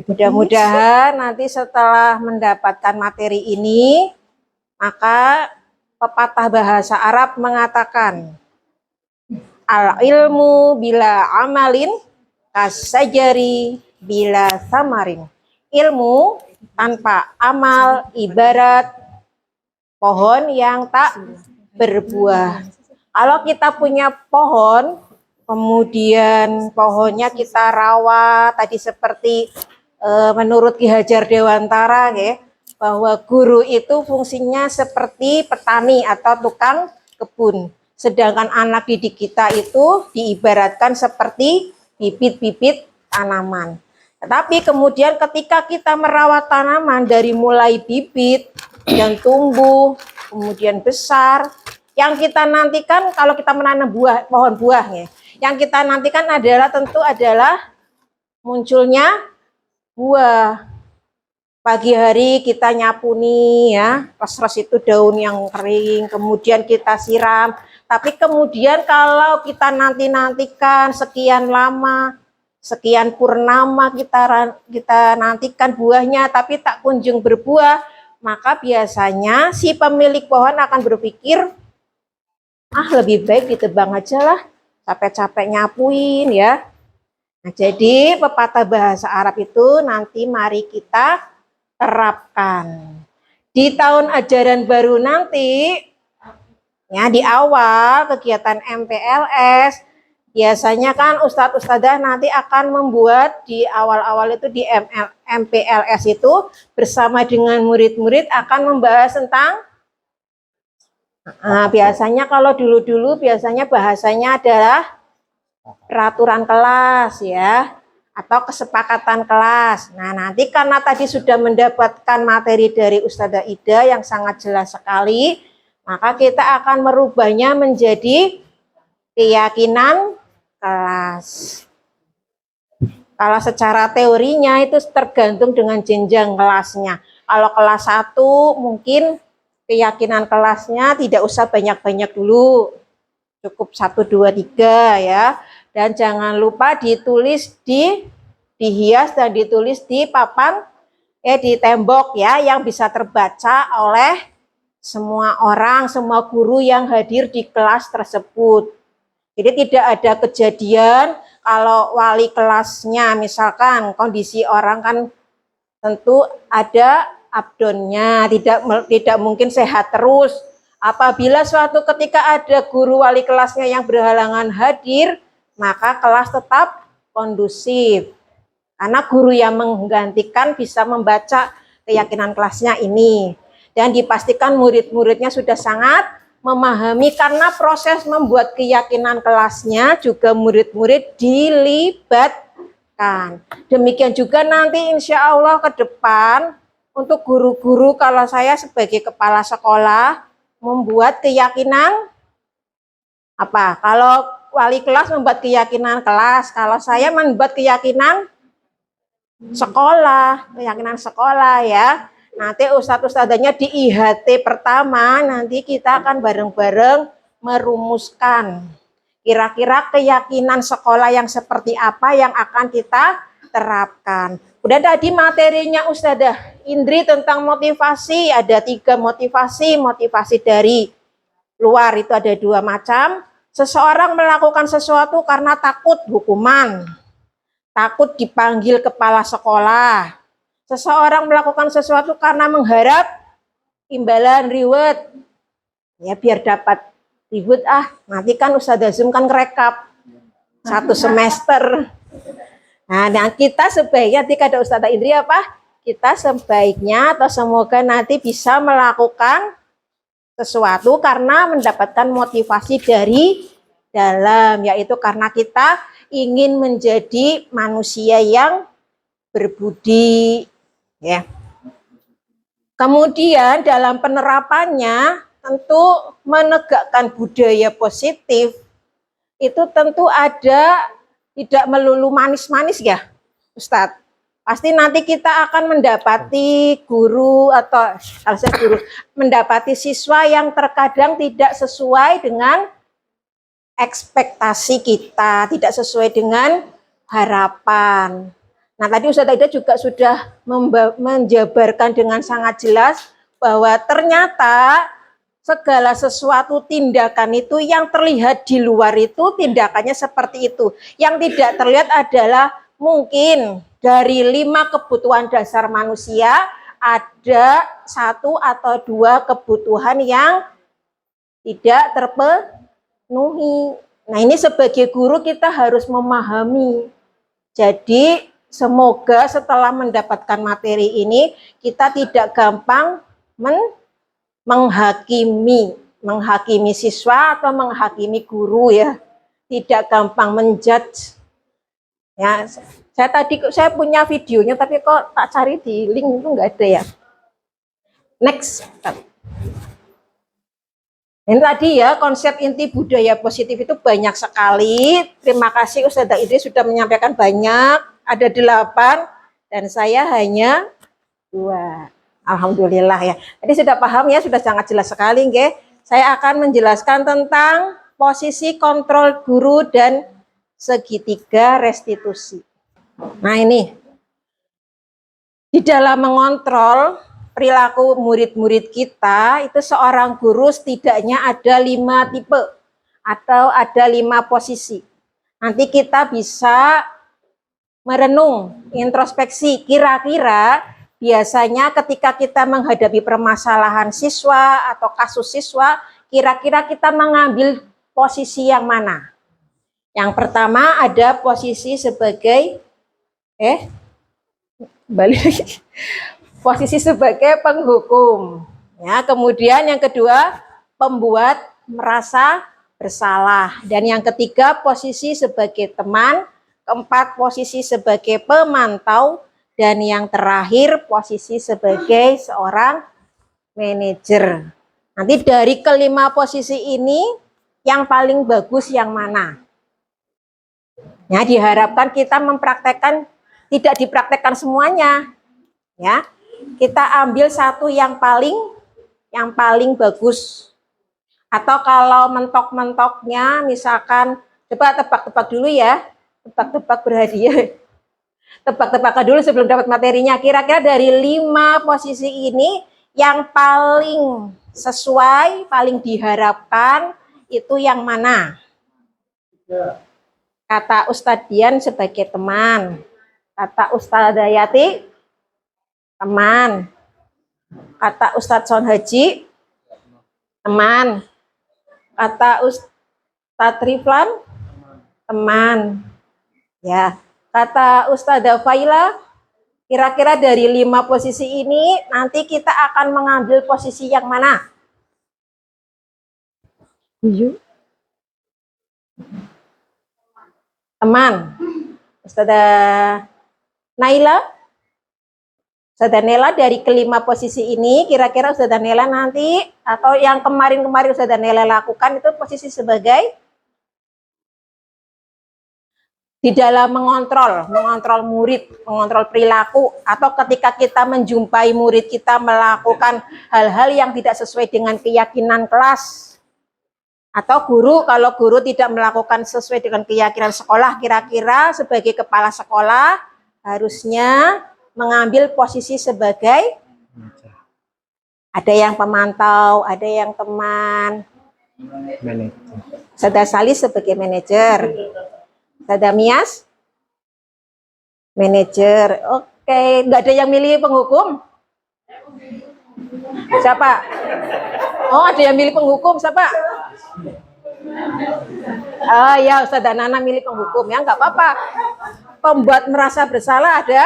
Mudah-mudahan nanti setelah mendapatkan materi ini, maka pepatah bahasa Arab mengatakan, al ilmu bila amalin kasajari bila samarin. Ilmu tanpa amal ibarat pohon yang tak berbuah. Kalau kita punya pohon, kemudian pohonnya kita rawat, tadi seperti menurut Ki Hajar Dewantara, ya, bahwa guru itu fungsinya seperti petani atau tukang kebun. Sedangkan anak didik kita itu diibaratkan seperti bibit-bibit tanaman. Tetapi kemudian ketika kita merawat tanaman dari mulai bibit dan tumbuh, kemudian besar, yang kita nantikan kalau kita menanam pohon buahnya, yang kita nantikan adalah tentu adalah munculnya buah. Pagi hari kita nyapu nih ya, res-res itu daun yang kering, kemudian kita siram. Tapi kemudian kalau kita nantikan sekian lama, sekian purnama kita nantikan buahnya tapi tak kunjung berbuah, maka biasanya si pemilik pohon akan berpikir, lebih baik ditebang aja lah, capek-capek nyapuin ya. Nah, jadi pepatah bahasa Arab itu nanti mari kita terapkan. Di tahun ajaran baru nanti, ya di awal kegiatan MPLS, biasanya kan Ustadz Ustadzah nanti akan membuat di awal-awal itu di MPLS itu bersama dengan murid-murid akan membahas tentang biasanya kalau dulu-dulu biasanya bahasanya adalah peraturan kelas ya, atau kesepakatan kelas. Nah, nanti karena tadi sudah mendapatkan materi dari Ustadzah Ida yang sangat jelas sekali, maka kita akan merubahnya menjadi keyakinan kelas. Kalau secara teorinya itu tergantung dengan jenjang kelasnya. Kalau kelas 1 mungkin keyakinan kelasnya tidak usah banyak-banyak dulu. Cukup 1, 2, 3 ya. Dan jangan lupa ditulis dihias dan ditulis di papan di tembok ya, yang bisa terbaca oleh semua orang, semua guru yang hadir di kelas tersebut. Jadi tidak ada kejadian kalau wali kelasnya misalkan kondisi orang kan tentu ada abdonnya, tidak mungkin sehat terus. Apabila suatu ketika ada guru wali kelasnya yang berhalangan hadir, maka kelas tetap kondusif. Karena guru yang menggantikan bisa membaca keyakinan kelasnya ini. Dan dipastikan murid-muridnya sudah sangat memahami, karena proses membuat keyakinan kelasnya juga murid-murid dilibatkan. Demikian juga nanti insya Allah ke depan untuk guru-guru, kalau saya sebagai kepala sekolah membuat keyakinan kalau wali kelas membuat keyakinan kelas, kalau saya membuat keyakinan sekolah ya. Nanti ustadz-ustadzanya di IHT pertama nanti kita akan bareng-bareng merumuskan kira-kira keyakinan sekolah yang seperti apa yang akan kita terapkan. Udah tadi materinya Ustadzah Indri tentang motivasi, ada 3 motivasi dari luar itu ada 2 macam. Seseorang melakukan sesuatu karena takut hukuman, takut dipanggil kepala sekolah. Seseorang melakukan sesuatu karena mengharap imbalan reward. Ya biar dapat reward, nanti kan Ustadzah Zoom kan ngerekap 1 semester. Nah, kita sebaiknya nanti kata Ustadzah Indri kita sebaiknya atau semoga nanti bisa melakukan sesuatu karena mendapatkan motivasi dari dalam, yaitu karena kita ingin menjadi manusia yang berbudi ya. Kemudian dalam penerapannya tentu menegakkan budaya positif itu tentu ada, tidak melulu manis-manis ya Ustadz. Pasti nanti kita akan mendapati guru atau kalau saya guru, mendapati siswa yang terkadang tidak sesuai dengan ekspektasi kita, tidak sesuai dengan harapan. Nah tadi Ustadz Aida juga sudah menjabarkan dengan sangat jelas bahwa ternyata segala sesuatu tindakan itu yang terlihat di luar itu tindakannya seperti itu. Yang tidak terlihat adalah mungkin dari 5 kebutuhan dasar manusia ada 1 atau 2 kebutuhan yang tidak terpenuhi. Nah ini sebagai guru kita harus memahami. Jadi semoga setelah mendapatkan materi ini kita tidak gampang menghakimi siswa atau menghakimi guru ya. Tidak gampang menjudge. Ya, saya punya videonya tapi kok tak cari di link itu enggak ada ya. Next. Ini tadi ya konsep inti budaya positif itu banyak sekali. Terima kasih Ustazah Idris sudah menyampaikan banyak. Ada 8 dan saya hanya 2. Alhamdulillah ya. Jadi sudah paham ya, sudah sangat jelas sekali nggih. Saya akan menjelaskan tentang posisi kontrol guru dan segitiga restitusi. Nah ini di dalam mengontrol perilaku murid-murid kita itu seorang guru setidaknya ada 5 tipe atau ada 5 posisi. Nanti kita bisa merenung, introspeksi, kira-kira biasanya ketika kita menghadapi permasalahan siswa atau kasus siswa, kira-kira kita mengambil posisi yang mana? Yang pertama ada posisi sebagai posisi sebagai penghukum. Ya, kemudian yang kedua pembuat merasa bersalah dan yang ketiga posisi sebagai teman, keempat posisi sebagai pemantau dan yang terakhir posisi sebagai seorang manajer. Nanti dari kelima posisi ini yang paling bagus yang mana? Ya, diharapkan kita mempraktekkan, tidak dipraktekkan semuanya. Ya. Kita ambil satu yang paling bagus. Atau kalau mentok-mentoknya misalkan coba tebak-tebak dulu ya. Tebak-tebak berhadiah. Tebak-tebakan dulu sebelum dapat materinya. Kira-kira dari 5 posisi ini yang paling sesuai, paling diharapkan itu yang mana? Kata Ustadz Dian sebagai teman. Kata Ustadzah Yati, teman. Kata Ustadz Son Haji, teman. Kata Ustadz Riflan, teman. Ya. Kata Ustadzah Faila, kira-kira dari 5 posisi ini nanti kita akan mengambil posisi yang mana? Teman. Ustadzah Naila, Ustadzah Nela dari kelima posisi ini kira-kira Ustadzah Nela nanti atau yang kemarin-kemarin Ustadzah Nela lakukan itu posisi sebagai di dalam mengontrol murid, mengontrol perilaku atau ketika kita menjumpai murid kita melakukan hal-hal yang tidak sesuai dengan keyakinan kelas. Atau guru, kalau guru tidak melakukan sesuai dengan keyakinan sekolah, kira-kira sebagai kepala sekolah harusnya mengambil posisi sebagai ada yang pemantau, ada yang teman. Ustadzah Sali sebagai manajer. Ustadzah Mias manajer. Oke, nggak ada yang milih penghukum? Siapa? Oh, ada yang milih penghukum, siapa? Oh ya, Ustadzah Nana milih penghukum ya, nggak apa-apa. Pembuat merasa bersalah ada.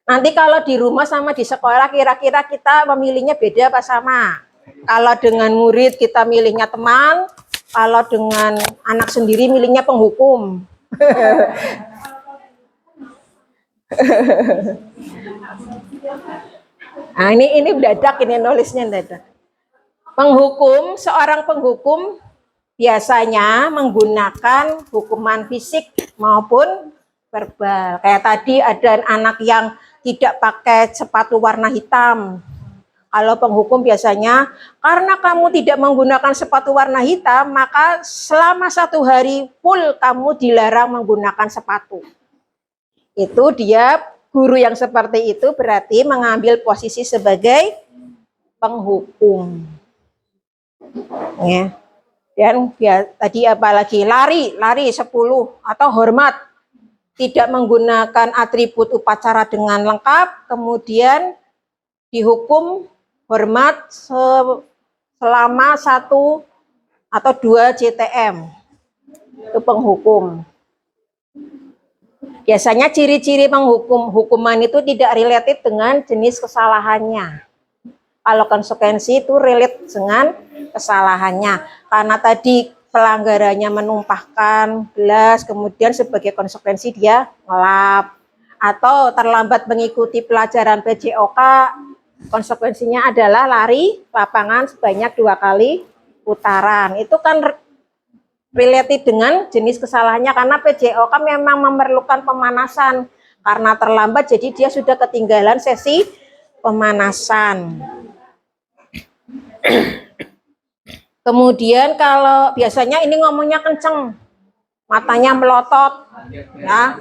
Nanti kalau di rumah sama di sekolah kira-kira kita memilihnya beda apa sama? Kalau dengan murid kita milihnya teman, kalau dengan anak sendiri milihnya penghukum. Nah, ini mendadak, ini nulisnya mendadak. Penghukum, seorang penghukum biasanya menggunakan hukuman fisik maupun verbal. Kayak tadi ada anak yang tidak pakai sepatu warna hitam. Kalau penghukum biasanya, karena kamu tidak menggunakan sepatu warna hitam, maka selama 1 hari full kamu dilarang menggunakan sepatu. Itu dia, guru yang seperti itu berarti mengambil posisi sebagai penghukum. Ya. Dan tadi apalagi lari 10 atau hormat, tidak menggunakan atribut upacara dengan lengkap, kemudian dihukum hormat selama 1 atau 2 JTM. Itu penghukum. Biasanya ciri-ciri hukuman itu tidak related dengan jenis kesalahannya. Kalau konsekuensi itu relate dengan kesalahannya. Karena tadi pelanggarannya menumpahkan gelas, kemudian sebagai konsekuensi dia ngelap. Atau terlambat mengikuti pelajaran PJOK, konsekuensinya adalah lari lapangan sebanyak 2 kali putaran. Itu kan related dengan jenis kesalahannya, karena PJOK memang memerlukan pemanasan. Karena terlambat, jadi dia sudah ketinggalan sesi pemanasan. Kemudian kalau biasanya ini ngomongnya kenceng, matanya melotot, ya,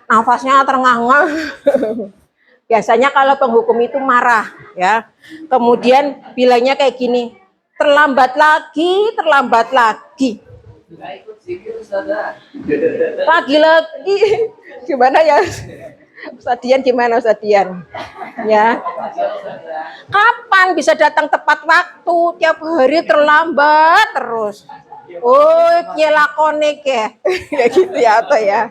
nafasnya terengah-engah. Biasanya kalau penghukum itu marah, ya. Kemudian bilangnya kayak gini, terlambat lagi, lagi, gimana ya? Ustaz Dian gimana Ustaz Dian? Ya. Kapan bisa datang tepat waktu? Tiap hari terlambat terus. Oh, kielakonik ya. Kayak gitu ya atau ya.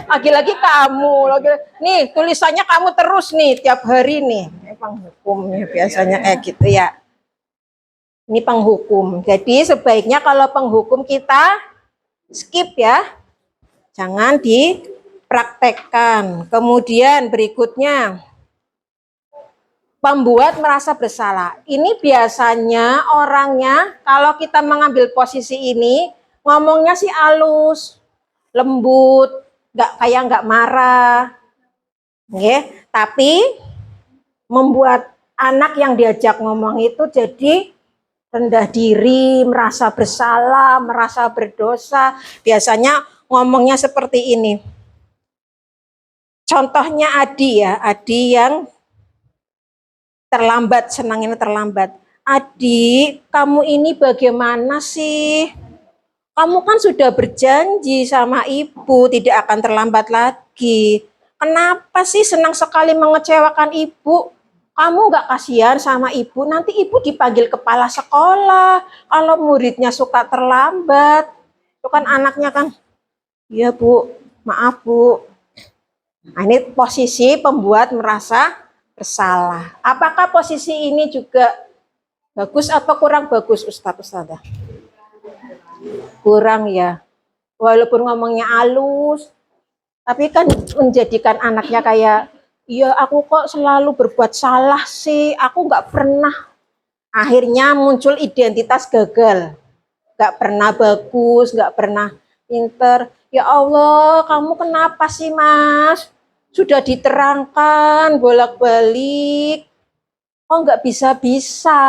Lagi-lagi kamu, nih tulisannya kamu terus nih tiap hari nih. Penghukumnya biasanya kayak gitu ya. Ini penghukum. Jadi sebaiknya kalau penghukum kita skip ya. Jangan dipraktekkan. Kemudian berikutnya, pembuat merasa bersalah. Ini biasanya orangnya kalau kita mengambil posisi ini ngomongnya sih halus, lembut, nggak marah, tapi membuat anak yang diajak ngomong itu jadi rendah diri, merasa bersalah, merasa berdosa. Biasanya ngomongnya seperti ini. Contohnya Adi ya, Adi yang terlambat, senang ini terlambat. Adik, kamu ini bagaimana sih? Kamu kan sudah berjanji sama ibu tidak akan terlambat lagi. Kenapa sih senang sekali mengecewakan ibu? Kamu nggak kasihan sama ibu? Nanti ibu dipanggil kepala sekolah kalau muridnya suka terlambat. Itu kan anaknya kan, iya bu, maaf bu. Nah, ini posisi pembuat merasa bersalah. Apakah posisi ini juga bagus atau kurang bagus Ustazah? Kurang ya. Walaupun ngomongnya halus, tapi kan menjadikan anaknya kayak, iya aku kok selalu berbuat salah sih, aku nggak pernah. Akhirnya muncul identitas gagal. Nggak pernah bagus, nggak pernah pinter. Ya Allah, kamu kenapa sih mas? Sudah diterangkan bolak-balik, kok nggak bisa-bisa.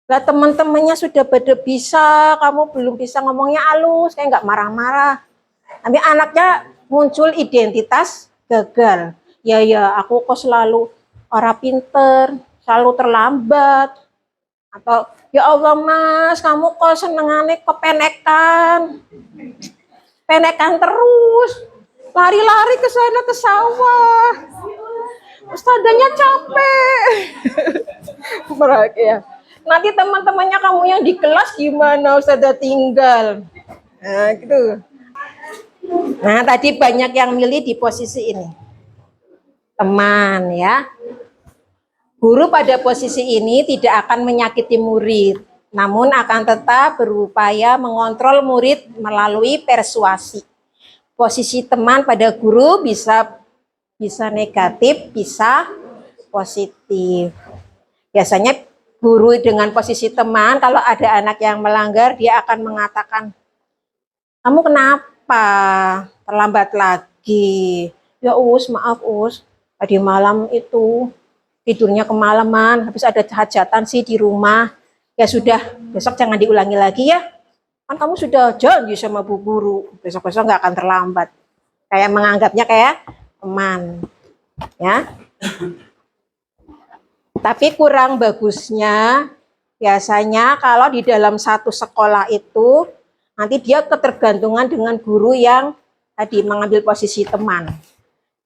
Lah teman-temannya sudah pada bisa, kamu belum bisa, ngomongnya halus, kayak nggak marah-marah. Tapi anaknya muncul identitas gagal. Ya aku kok selalu orang pinter, selalu terlambat. Atau ya Allah mas, kamu kok senengannya kepenekan. Penekan terus. Lari-lari ke sana ke sawah. Ustazahnya capek. Ya. Nanti teman-temannya kamu yang di kelas gimana Ustazah tinggal. Nah, gitu. Nah, tadi banyak yang milih di posisi ini. Teman ya. Guru pada posisi ini tidak akan menyakiti murid, namun akan tetap berupaya mengontrol murid melalui persuasi. posisi teman pada guru bisa negatif, bisa positif. Biasanya guru dengan posisi teman, kalau ada anak yang melanggar, dia akan mengatakan, kamu kenapa terlambat lagi? Ya Us, maaf Us, tadi malam itu tidurnya kemalaman, habis ada hajatan sih di rumah. Ya sudah, besok jangan diulangi lagi ya. Kan kamu sudah janji sama Bu Guru, besok-besok nggak akan terlambat. Kayak menganggapnya kayak teman, ya. Tapi kurang bagusnya, biasanya kalau di dalam satu sekolah itu, nanti dia ketergantungan dengan guru yang tadi mengambil posisi teman.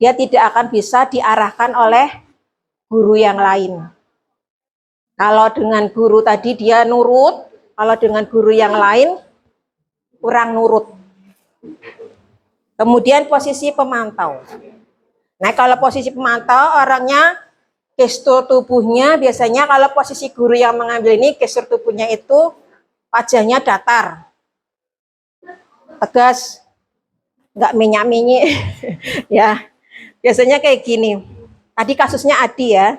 Dia tidak akan bisa diarahkan oleh guru yang lain. Kalau dengan guru tadi dia nurut, kalau dengan guru yang lain kurang nurut. Kemudian posisi pemantau. Nah, kalau posisi pemantau orangnya gestur tubuhnya biasanya kalau posisi guru yang mengambil ini gestur tubuhnya itu wajahnya datar, tegas, nggak minyak-minyi, ya. Biasanya kayak gini. Tadi kasusnya Adi ya.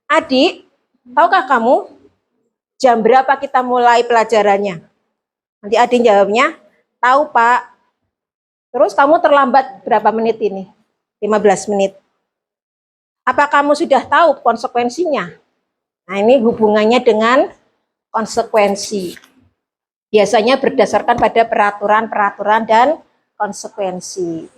Adi, tahukah kamu jam berapa kita mulai pelajarannya? Nanti Adi jawabnya, tahu Pak. Terus kamu terlambat berapa menit ini? 15 menit. Apa kamu sudah tahu konsekuensinya? Nah, ini hubungannya dengan konsekuensi. Biasanya berdasarkan pada peraturan-peraturan dan konsekuensi.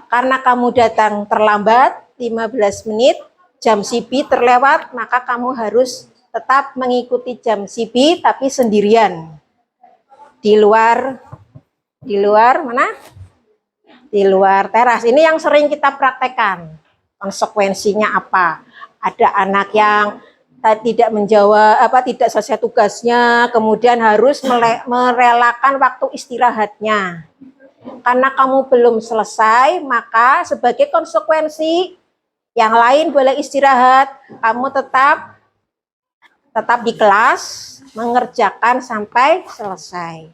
Karena kamu datang terlambat 15 menit, jam CB terlewat, maka kamu harus tetap mengikuti jam CB tapi sendirian. Di luar mana? Di luar teras. Ini yang sering kita praktekkan. Konsekuensinya apa? Ada anak yang tidak menjawab tidak selesai tugasnya, kemudian harus merelakan waktu istirahatnya. Karena kamu belum selesai, maka sebagai konsekuensi yang lain boleh istirahat, kamu tetap di kelas mengerjakan sampai selesai.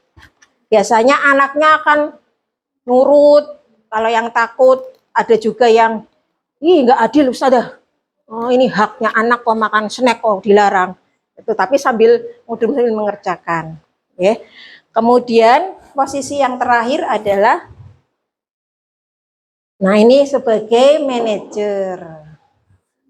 Biasanya anaknya akan nurut. Kalau yang takut, ada juga yang nggak adil Ustazah. Oh, ini haknya anak kok makan snack kok dilarang. Itu tapi sambil mudeng-mudeng mengerjakan. Ya. Kemudian posisi yang terakhir adalah, nah ini sebagai manajer.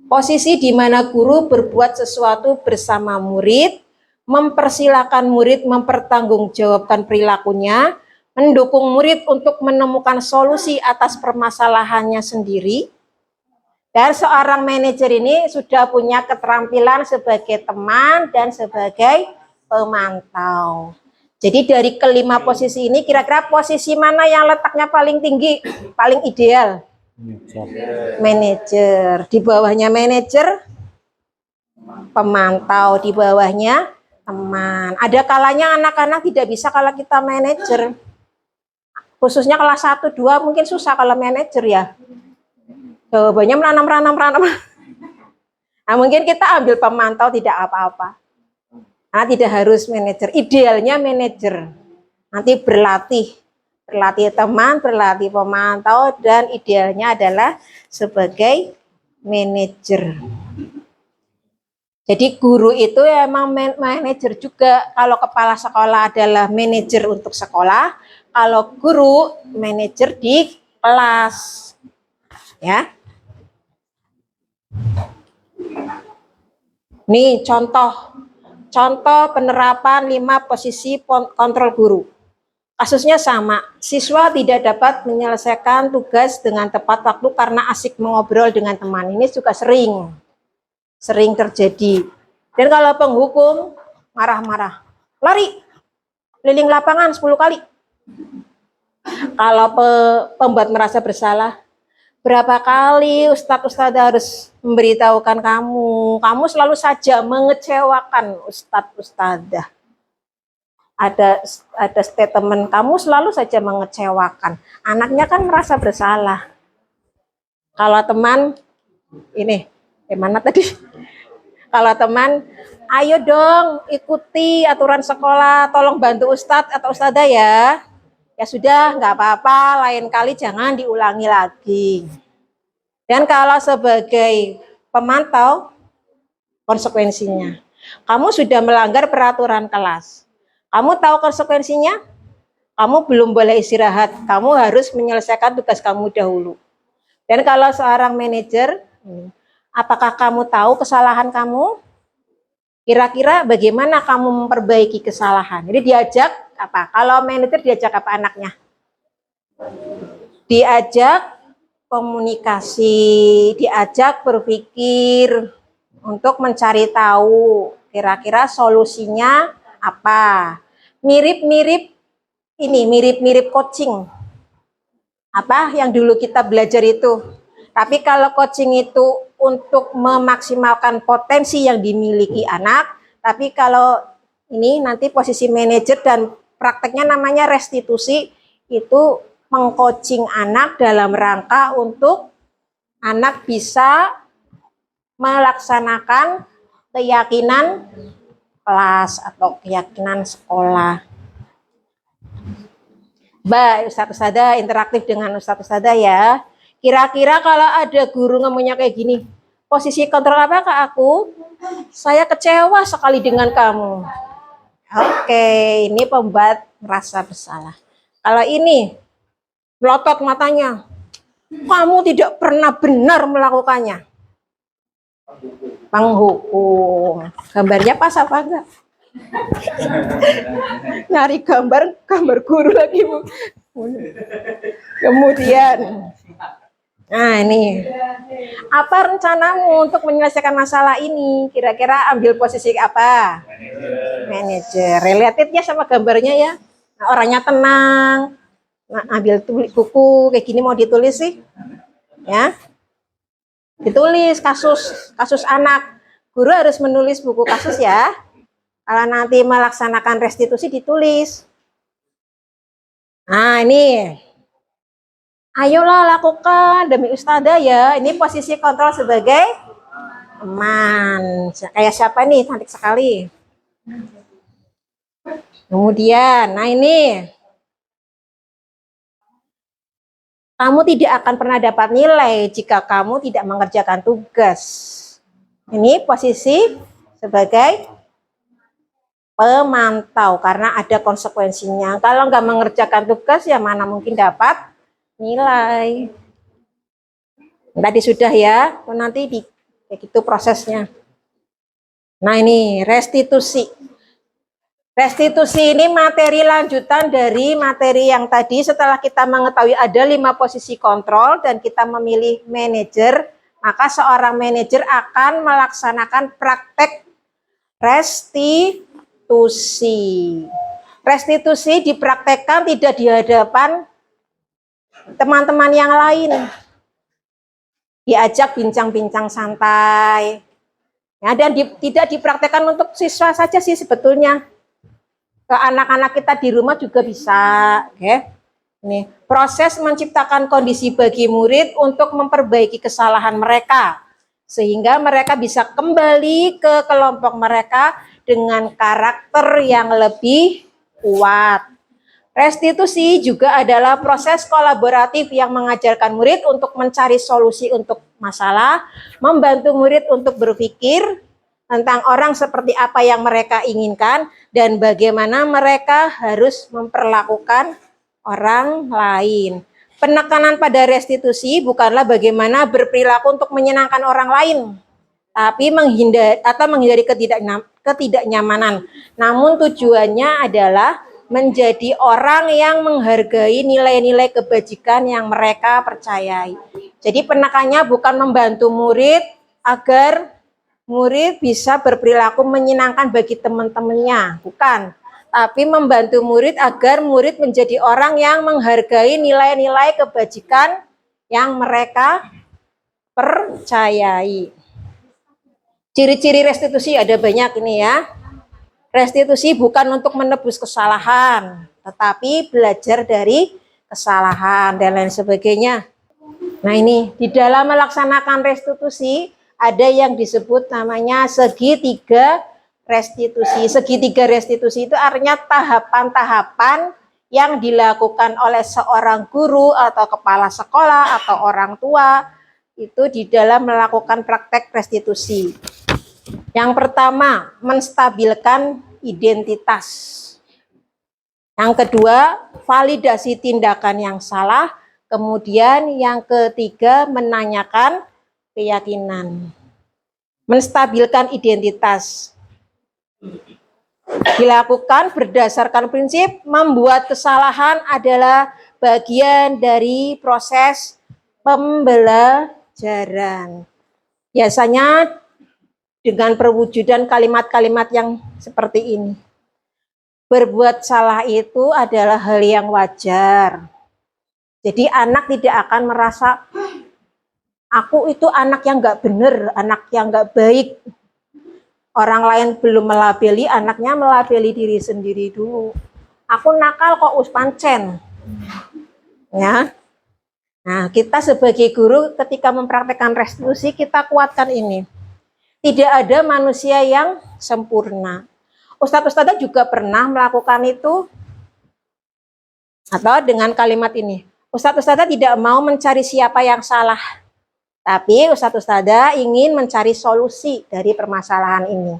Posisi di mana guru berbuat sesuatu bersama murid, mempersilahkan murid mempertanggungjawabkan perilakunya, mendukung murid untuk menemukan solusi atas permasalahannya sendiri. Dan seorang manajer ini sudah punya keterampilan sebagai teman dan sebagai pemantau. Jadi dari kelima posisi ini, kira-kira posisi mana yang letaknya paling tinggi, paling ideal? Manajer. Di bawahnya manajer, pemantau. Di bawahnya teman. Ada kalanya anak-anak tidak bisa kalau kita manajer. Khususnya kelas 1, 2 mungkin susah kalau manajer ya. Jawabannya meranam. Nah, mungkin kita ambil pemantau tidak apa-apa. Nah, tidak harus manajer. Idealnya manajer. Nanti berlatih teman, berlatih pemantau, dan idealnya adalah sebagai manajer. Jadi guru itu ya emang manajer juga. Kalau kepala sekolah adalah manajer untuk sekolah, kalau guru manajer di kelas. Ya. Nih contoh penerapan 5 posisi kontrol guru. Kasusnya sama, siswa tidak dapat menyelesaikan tugas dengan tepat waktu karena asik mengobrol dengan teman. Ini juga sering terjadi. Dan kalau penghukum marah-marah, lari, keliling lapangan 10 kali. Kalau pembuat merasa bersalah, berapa kali Ustadz harus memberitahukan kamu selalu saja mengecewakan Ustadz. Ada statement kamu selalu saja mengecewakan. Anaknya kan merasa bersalah. Kalau teman, ini gimana tadi? Kalau teman, ayo dong ikuti aturan sekolah, tolong bantu Ustadz atau Ustadzah ya. Ya sudah, nggak apa-apa, lain kali jangan diulangi lagi. Dan kalau sebagai pemantau, konsekuensinya. Kamu sudah melanggar peraturan kelas. Kamu tahu konsekuensinya? Kamu belum boleh istirahat. Kamu harus menyelesaikan tugas kamu dahulu. Dan kalau seorang manajer, apakah kamu tahu kesalahan kamu? Kira-kira bagaimana kamu memperbaiki kesalahan? Jadi diajak apa? Kalau manajer diajak apa anaknya? Diajak komunikasi, diajak berpikir untuk mencari tahu kira-kira solusinya apa. Mirip-mirip ini, mirip-mirip coaching. Apa yang dulu kita belajar itu. Tapi kalau coaching itu untuk memaksimalkan potensi yang dimiliki anak, tapi kalau ini nanti posisi manajer dan prakteknya namanya restitusi, itu mengcoaching anak dalam rangka untuk anak bisa melaksanakan keyakinan kelas atau keyakinan sekolah. Mbak Ustadz Ustada interaktif dengan Ustadz Ustada ya. Kira-kira kalau ada guru ngomongnya kayak gini, posisi kontrol apa ke aku? Saya kecewa sekali dengan kamu. Oke, ini pembuat merasa bersalah. Kalau ini melotot matanya, kamu tidak pernah benar melakukannya. Penghukum. Gambarnya pas apa enggak? Nyari gambar guru lagi, Bu. Kemudian, nah ini, apa rencanamu untuk menyelesaikan masalah ini? Kira-kira ambil posisi apa? Manajer. Relatednya sama gambarnya ya. Nah, orangnya tenang. Nah, ambil buku kayak gini mau ditulis sih, ya. Ditulis kasus anak. Guru harus menulis buku kasus ya. Kalau nanti melaksanakan restitusi ditulis. Nah ini, ayolah lakukan demi Ustadzah ya. Ini posisi kontrol sebagai teman. Kayak siapa nih, cantik sekali. Kemudian, nah ini, kamu tidak akan pernah dapat nilai jika kamu tidak mengerjakan tugas. Ini posisi sebagai pemantau karena ada konsekuensinya. Kalau nggak mengerjakan tugas ya mana mungkin dapat nilai. Tadi sudah ya, nanti kayak gitu prosesnya. Nah ini restitusi. Restitusi ini materi lanjutan dari materi yang tadi. Setelah kita mengetahui ada 5 posisi kontrol dan kita memilih manajer, maka seorang manajer akan melaksanakan praktek restitusi. Restitusi dipraktekkan tidak di hadapan teman-teman yang lain. Diajak bincang-bincang santai. Ya, dan tidak dipraktekkan untuk siswa saja sih sebetulnya. Ke anak-anak kita di rumah juga bisa, oke. Ini proses menciptakan kondisi bagi murid untuk memperbaiki kesalahan mereka sehingga mereka bisa kembali ke kelompok mereka dengan karakter yang lebih kuat. Restitusi juga adalah proses kolaboratif yang mengajarkan murid untuk mencari solusi untuk masalah, membantu murid untuk berpikir tentang orang seperti apa yang mereka inginkan dan bagaimana mereka harus memperlakukan orang lain. Penekanan pada restitusi bukanlah bagaimana berperilaku untuk menyenangkan orang lain, tapi menghindari ketidaknyamanan. Namun tujuannya adalah menjadi orang yang menghargai nilai-nilai kebajikan yang mereka percayai. Jadi penekannya bukan membantu murid agar murid bisa berperilaku menyenangkan bagi teman-temannya, bukan. Tapi membantu murid agar murid menjadi orang yang menghargai nilai-nilai kebajikan yang mereka percayai. Ciri-ciri restitusi ada banyak ini ya. Restitusi bukan untuk menebus kesalahan, tetapi belajar dari kesalahan dan lain sebagainya. Nah ini, di dalam melaksanakan restitusi, ada yang disebut namanya segitiga restitusi. Segitiga restitusi itu artinya tahapan-tahapan yang dilakukan oleh seorang guru atau kepala sekolah atau orang tua itu di dalam melakukan praktek restitusi. Yang pertama, menstabilkan identitas. Yang kedua, validasi tindakan yang salah. Kemudian yang ketiga, menanyakan keyakinan. Menstabilkan identitas dilakukan berdasarkan prinsip membuat kesalahan adalah bagian dari proses pembelajaran. Biasanya dengan perwujudan kalimat-kalimat yang seperti ini. Berbuat salah itu adalah hal yang wajar. Jadi anak tidak akan merasa aku itu anak yang nggak benar, anak yang nggak baik. Orang lain belum melabeli, anaknya melabeli diri sendiri dulu. Aku nakal kok pancen. Ya. Nah, kita sebagai guru ketika mempraktekkan restitusi, kita kuatkan ini. Tidak ada manusia yang sempurna. Ustadz-ustadzah juga pernah melakukan itu, atau dengan kalimat ini. Ustadz-ustadzah tidak mau mencari siapa yang salah. Tapi ustadz-ustadzah ingin mencari solusi dari permasalahan ini.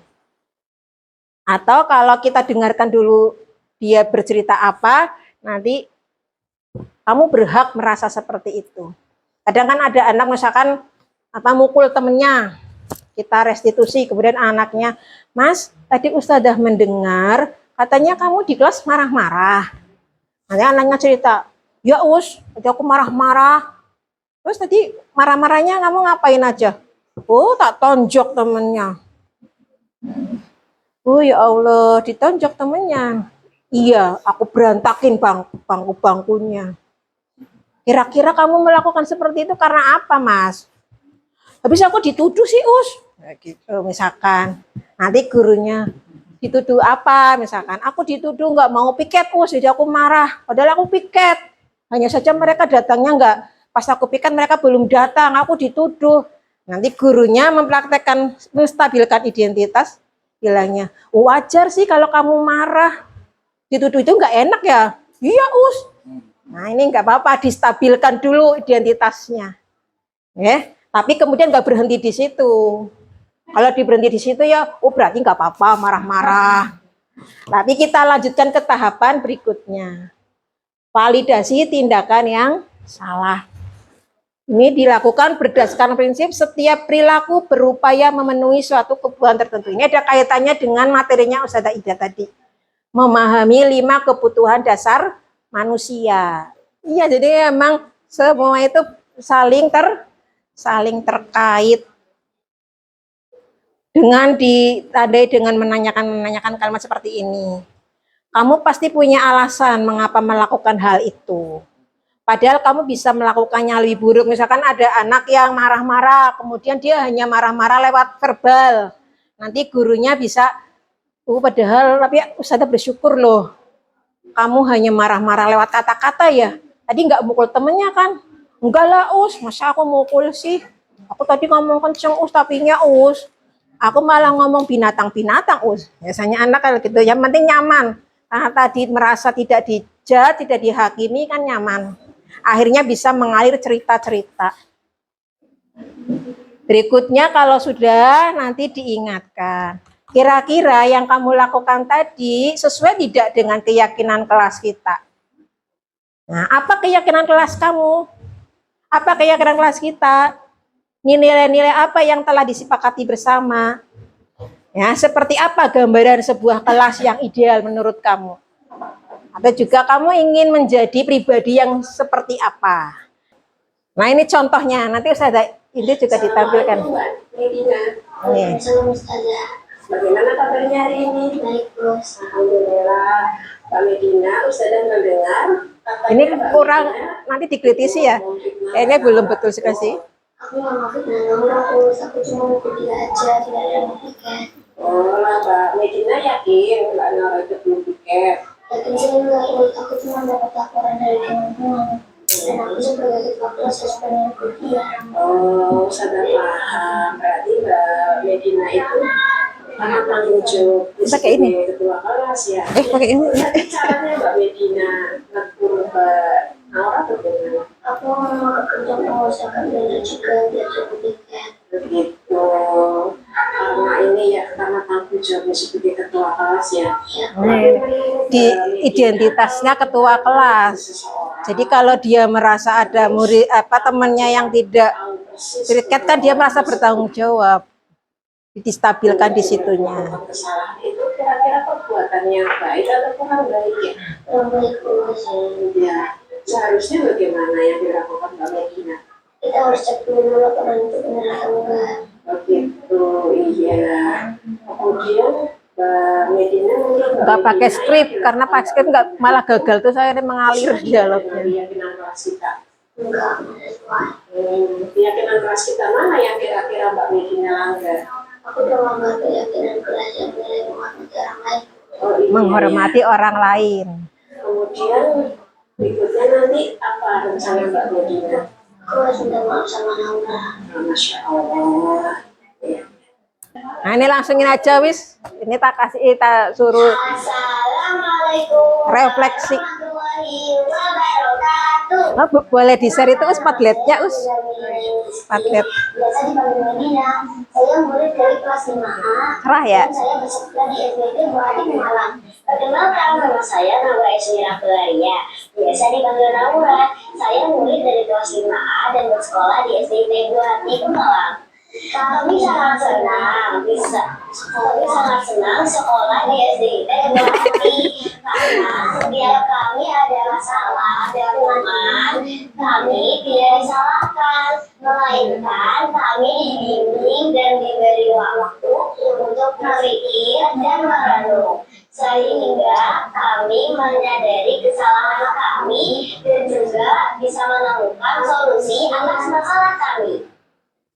Atau kalau kita dengarkan dulu dia bercerita apa, nanti kamu berhak merasa seperti itu. Kadang kan ada anak misalkan mukul temennya, kita restitusi, kemudian anaknya, Mas, tadi ustadzah mendengar katanya kamu di kelas marah-marah. Nanti anaknya cerita, ya tadi aku marah-marah. Terus tadi marah-marahnya kamu ngapain aja? Oh, tak tonjok temennya. Oh ya Allah, ditonjok temennya. Iya, aku berantakin bangku-bangkunya. Kira-kira kamu melakukan seperti itu karena apa, Mas? Habis aku dituduh sih, gitu, misalkan. Nanti gurunya dituduh apa? Misalkan, aku dituduh nggak mau piket, jadi aku marah. Padahal aku piket. Hanya saja mereka datangnya nggak. Pas aku piket mereka belum datang, aku dituduh. Nanti gurunya mempraktekkan menstabilkan identitas, bilangnya, wajar sih kalau kamu marah. Dituduh itu nggak enak ya? Iya, Nah ini nggak apa-apa, distabilkan dulu identitasnya. Ya, tapi kemudian nggak berhenti di situ. Kalau berhenti di situ ya, berarti nggak apa-apa marah-marah. Tapi kita lanjutkan ke tahapan berikutnya. Validasi tindakan yang salah. Ini dilakukan berdasarkan prinsip setiap perilaku berupaya memenuhi suatu kebutuhan tertentu. Ini ada kaitannya dengan materinya Ustazah Ida tadi. Memahami 5 kebutuhan dasar manusia. Iya, jadi emang semua itu saling terkait. Dengan ditandai dengan menanyakan kalimat seperti ini. Kamu pasti punya alasan mengapa melakukan hal itu. Padahal kamu bisa melakukannya lebih buruk. Misalkan ada anak yang marah-marah, kemudian dia hanya marah-marah lewat verbal. Nanti gurunya bisa, padahal tapi Ustazah bersyukur loh. Kamu hanya marah-marah lewat kata-kata ya. Tadi nggak mukul temennya kan? Enggak lah masa aku mukul sih? Aku tadi ngomong kenceng tapinya aku malah ngomong binatang-binatang Biasanya anak kalau gitu, yang penting nyaman. Karena tadi merasa tidak dijat, tidak dihakimi kan nyaman. Akhirnya bisa mengalir cerita-cerita. Berikutnya kalau sudah nanti diingatkan. Kira-kira yang kamu lakukan tadi sesuai tidak dengan keyakinan kelas kita? Nah, apa keyakinan kelas kamu? Apa keyakinan kelas kita? Nilai-nilai apa yang telah disepakati bersama? Ya, seperti apa gambaran sebuah kelas yang ideal menurut kamu? Atau juga kamu ingin menjadi pribadi yang seperti apa? Nah, ini contohnya. Nanti Ustazah ini juga ditampilkan. Nih. Bagaimana kabarnya hari ini? Baik, Bos. Alhamdulillah. Mbak Medina, Ustazah mendengar. Ini kurang, nanti dikritisi ya. Ini belum betul sekali. Aku nggak maksud aku cuma mau pergi aja, tidak ada yang tiket. Oh, Mbak Medina yakin nggak naruh tiket? Yakin sih enggak, aku cuma dapat laporan dari teman-teman. Dan aku sebagai ketua kelas harus pengen pergi ya. Oh, sudah paham. Berarti Mbak Medina itu karena tanggung jawab Pakai ini. ketua kelas ya. Pakai ini. Tapi caranya Mbak Medina ngatur Mbak Naura bagaimana? Aku mau kerja mengusahakan belajar juga biar cukup tiket. Begitu. Karena ini ya karena tanggung jawabnya sebagai ketua kelas ya. Di identitasnya ketua kelas. Jadi kalau dia merasa ada murid temannya yang tidak tiket kan dia merasa bertanggung jawab. Distabilkan di situnya. Kesalahan itu kira-kira perbuatan yang baik atau kurang baik ya? Kurang baik ya. Seharusnya bagaimana yang dilakukan Mbak Medina? Kita harus cek dulu laporan itu benar atau enggak. Begitu, iya. Kemudian Mbak Medina mungkin nggak pakai skrip karena pakai skrip nggak malah gagal tuh saya mengalir dialognya. Keyakinan kelas kita. Enggak. Keyakinan kelas kita mana yang kira-kira Mbak Medina langgar? Aku udah melanggar keyakinan kelas yang nilai menghormati orang lain. Menghormati orang lain. Kemudian berikutnya nanti apa rencana Mbak Medina? Aku harus minta maaf sama Naura. Masya Allah. Ya. Nah ini langsungin aja wis. Ini tak kasih, tak suruh. Assalamualaikum. Refleksi. warahmatullahi wabarakatuh. Oh, boleh di share itu us Padletnya us. Padlet. Biasa dipanggil Medina. Saya murid dari kelas 5A. Cerah ya. Dan saya bersekolah di SDT Buadik Malang. Perkenalkan nama saya Naura Ismira Felaria. Biasa dipanggil Naura. Saya murid dari kelas 5A dan bersekolah di SDT Buadik Malang. Kami sangat senang sekolah di SDT Buadik karena setiap kami ada masalah, ada teman, kami tidak disalahkan, melainkan kami dibimbing dan diberi waktu untuk berpikir dan merenung, sehingga kami menyadari kesalahan kami dan juga bisa menemukan solusi atas masalah kami.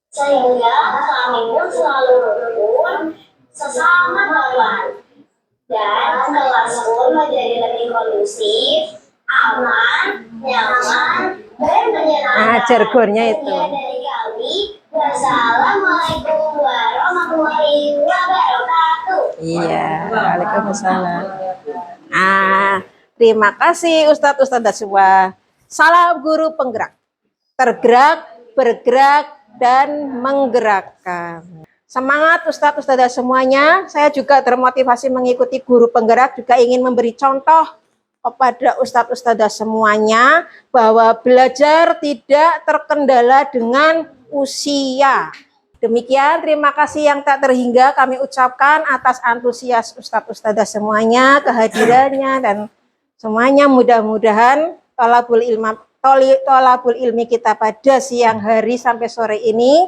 Sehingga kami pun selalu rukun sesama teman dan kelas pun menjadi lebih kondusif, aman, nyaman, dan menyenangkan. Nah, jargonnya itu. Dari kami, wassalamualaikum warahmatullahi wabarakatuh. Iya, waalaikumsalam. Terima kasih Ustadz semua. Salam guru penggerak, tergerak, bergerak, dan menggerakkan. Semangat Ustadz semuanya. Saya juga termotivasi mengikuti guru penggerak, juga ingin memberi contoh kepada Ustadz semuanya bahwa belajar tidak terkendala dengan usia. Demikian, terima kasih yang tak terhingga kami ucapkan atas antusias Ustadz semuanya, kehadirannya, dan semuanya mudah-mudahan tolabul ilmi kita pada siang hari sampai sore ini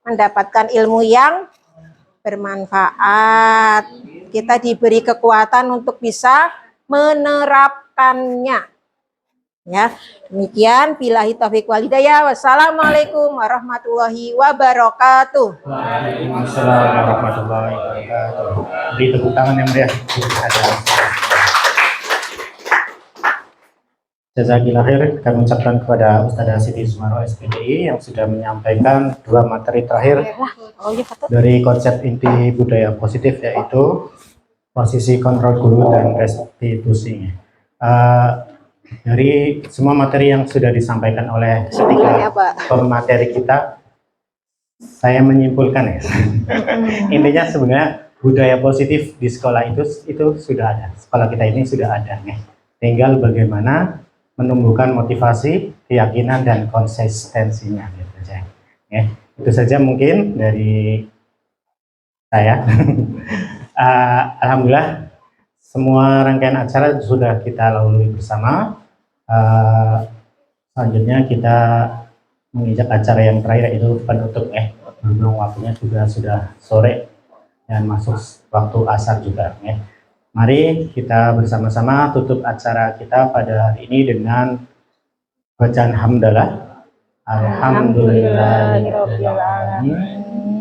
mendapatkan ilmu yang bermanfaat. Kita diberi kekuatan untuk bisa menerapkannya. Ya, demikian billahi taufiq wal hidayah. Wassalamualaikum warahmatullahi wabarakatuh. Waalaikumsalam warahmatullahi wabarakatuh. Beri tepuk tangan yang meriah. Jazakillah khair, kami ucapkan kepada Ustazah Siti Sumaro SPDI yang sudah menyampaikan dua materi terakhir dari konsep inti budaya positif, yaitu posisi kontrol guru dan restitusi. Dari semua materi yang sudah disampaikan oleh ketiga pemateri kita, saya menyimpulkan ya, intinya sebenarnya budaya positif di sekolah itu sudah ada, sekolah kita ini sudah ada, ya. Tinggal bagaimana menumbuhkan motivasi, keyakinan, dan konsistensinya. Gitu saja. Ya, itu saja mungkin dari saya. Alhamdulillah, semua rangkaian acara sudah kita lalui bersama. Selanjutnya kita menginjak acara yang terakhir, yaitu penutup. Berhubung waktunya juga sudah sore dan masuk waktu asar juga. Ya. Mari kita bersama-sama tutup acara kita pada hari ini dengan bacaan hamdalah. Alhamdulillahirobbilalamin.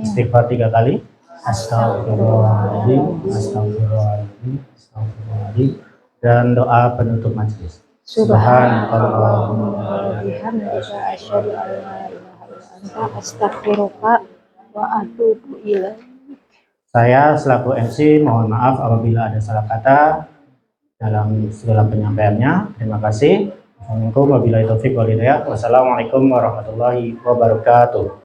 Istighfar 3 kali. Astagfirullahaladzim, astagfirullahaladzim, astagfirullahaladzim. Dan doa penutup majelis. Subhanallahumma wa bihamdika asyhadu an la ilaha illa anta astaghfiruka wa atubu ilaik. Saya selaku MC mohon maaf apabila ada salah kata dalam segala penyampaiannya. Terima kasih. Assalamualaikum warahmatullahi wabarakatuh. Wassalamualaikum warahmatullahi wabarakatuh.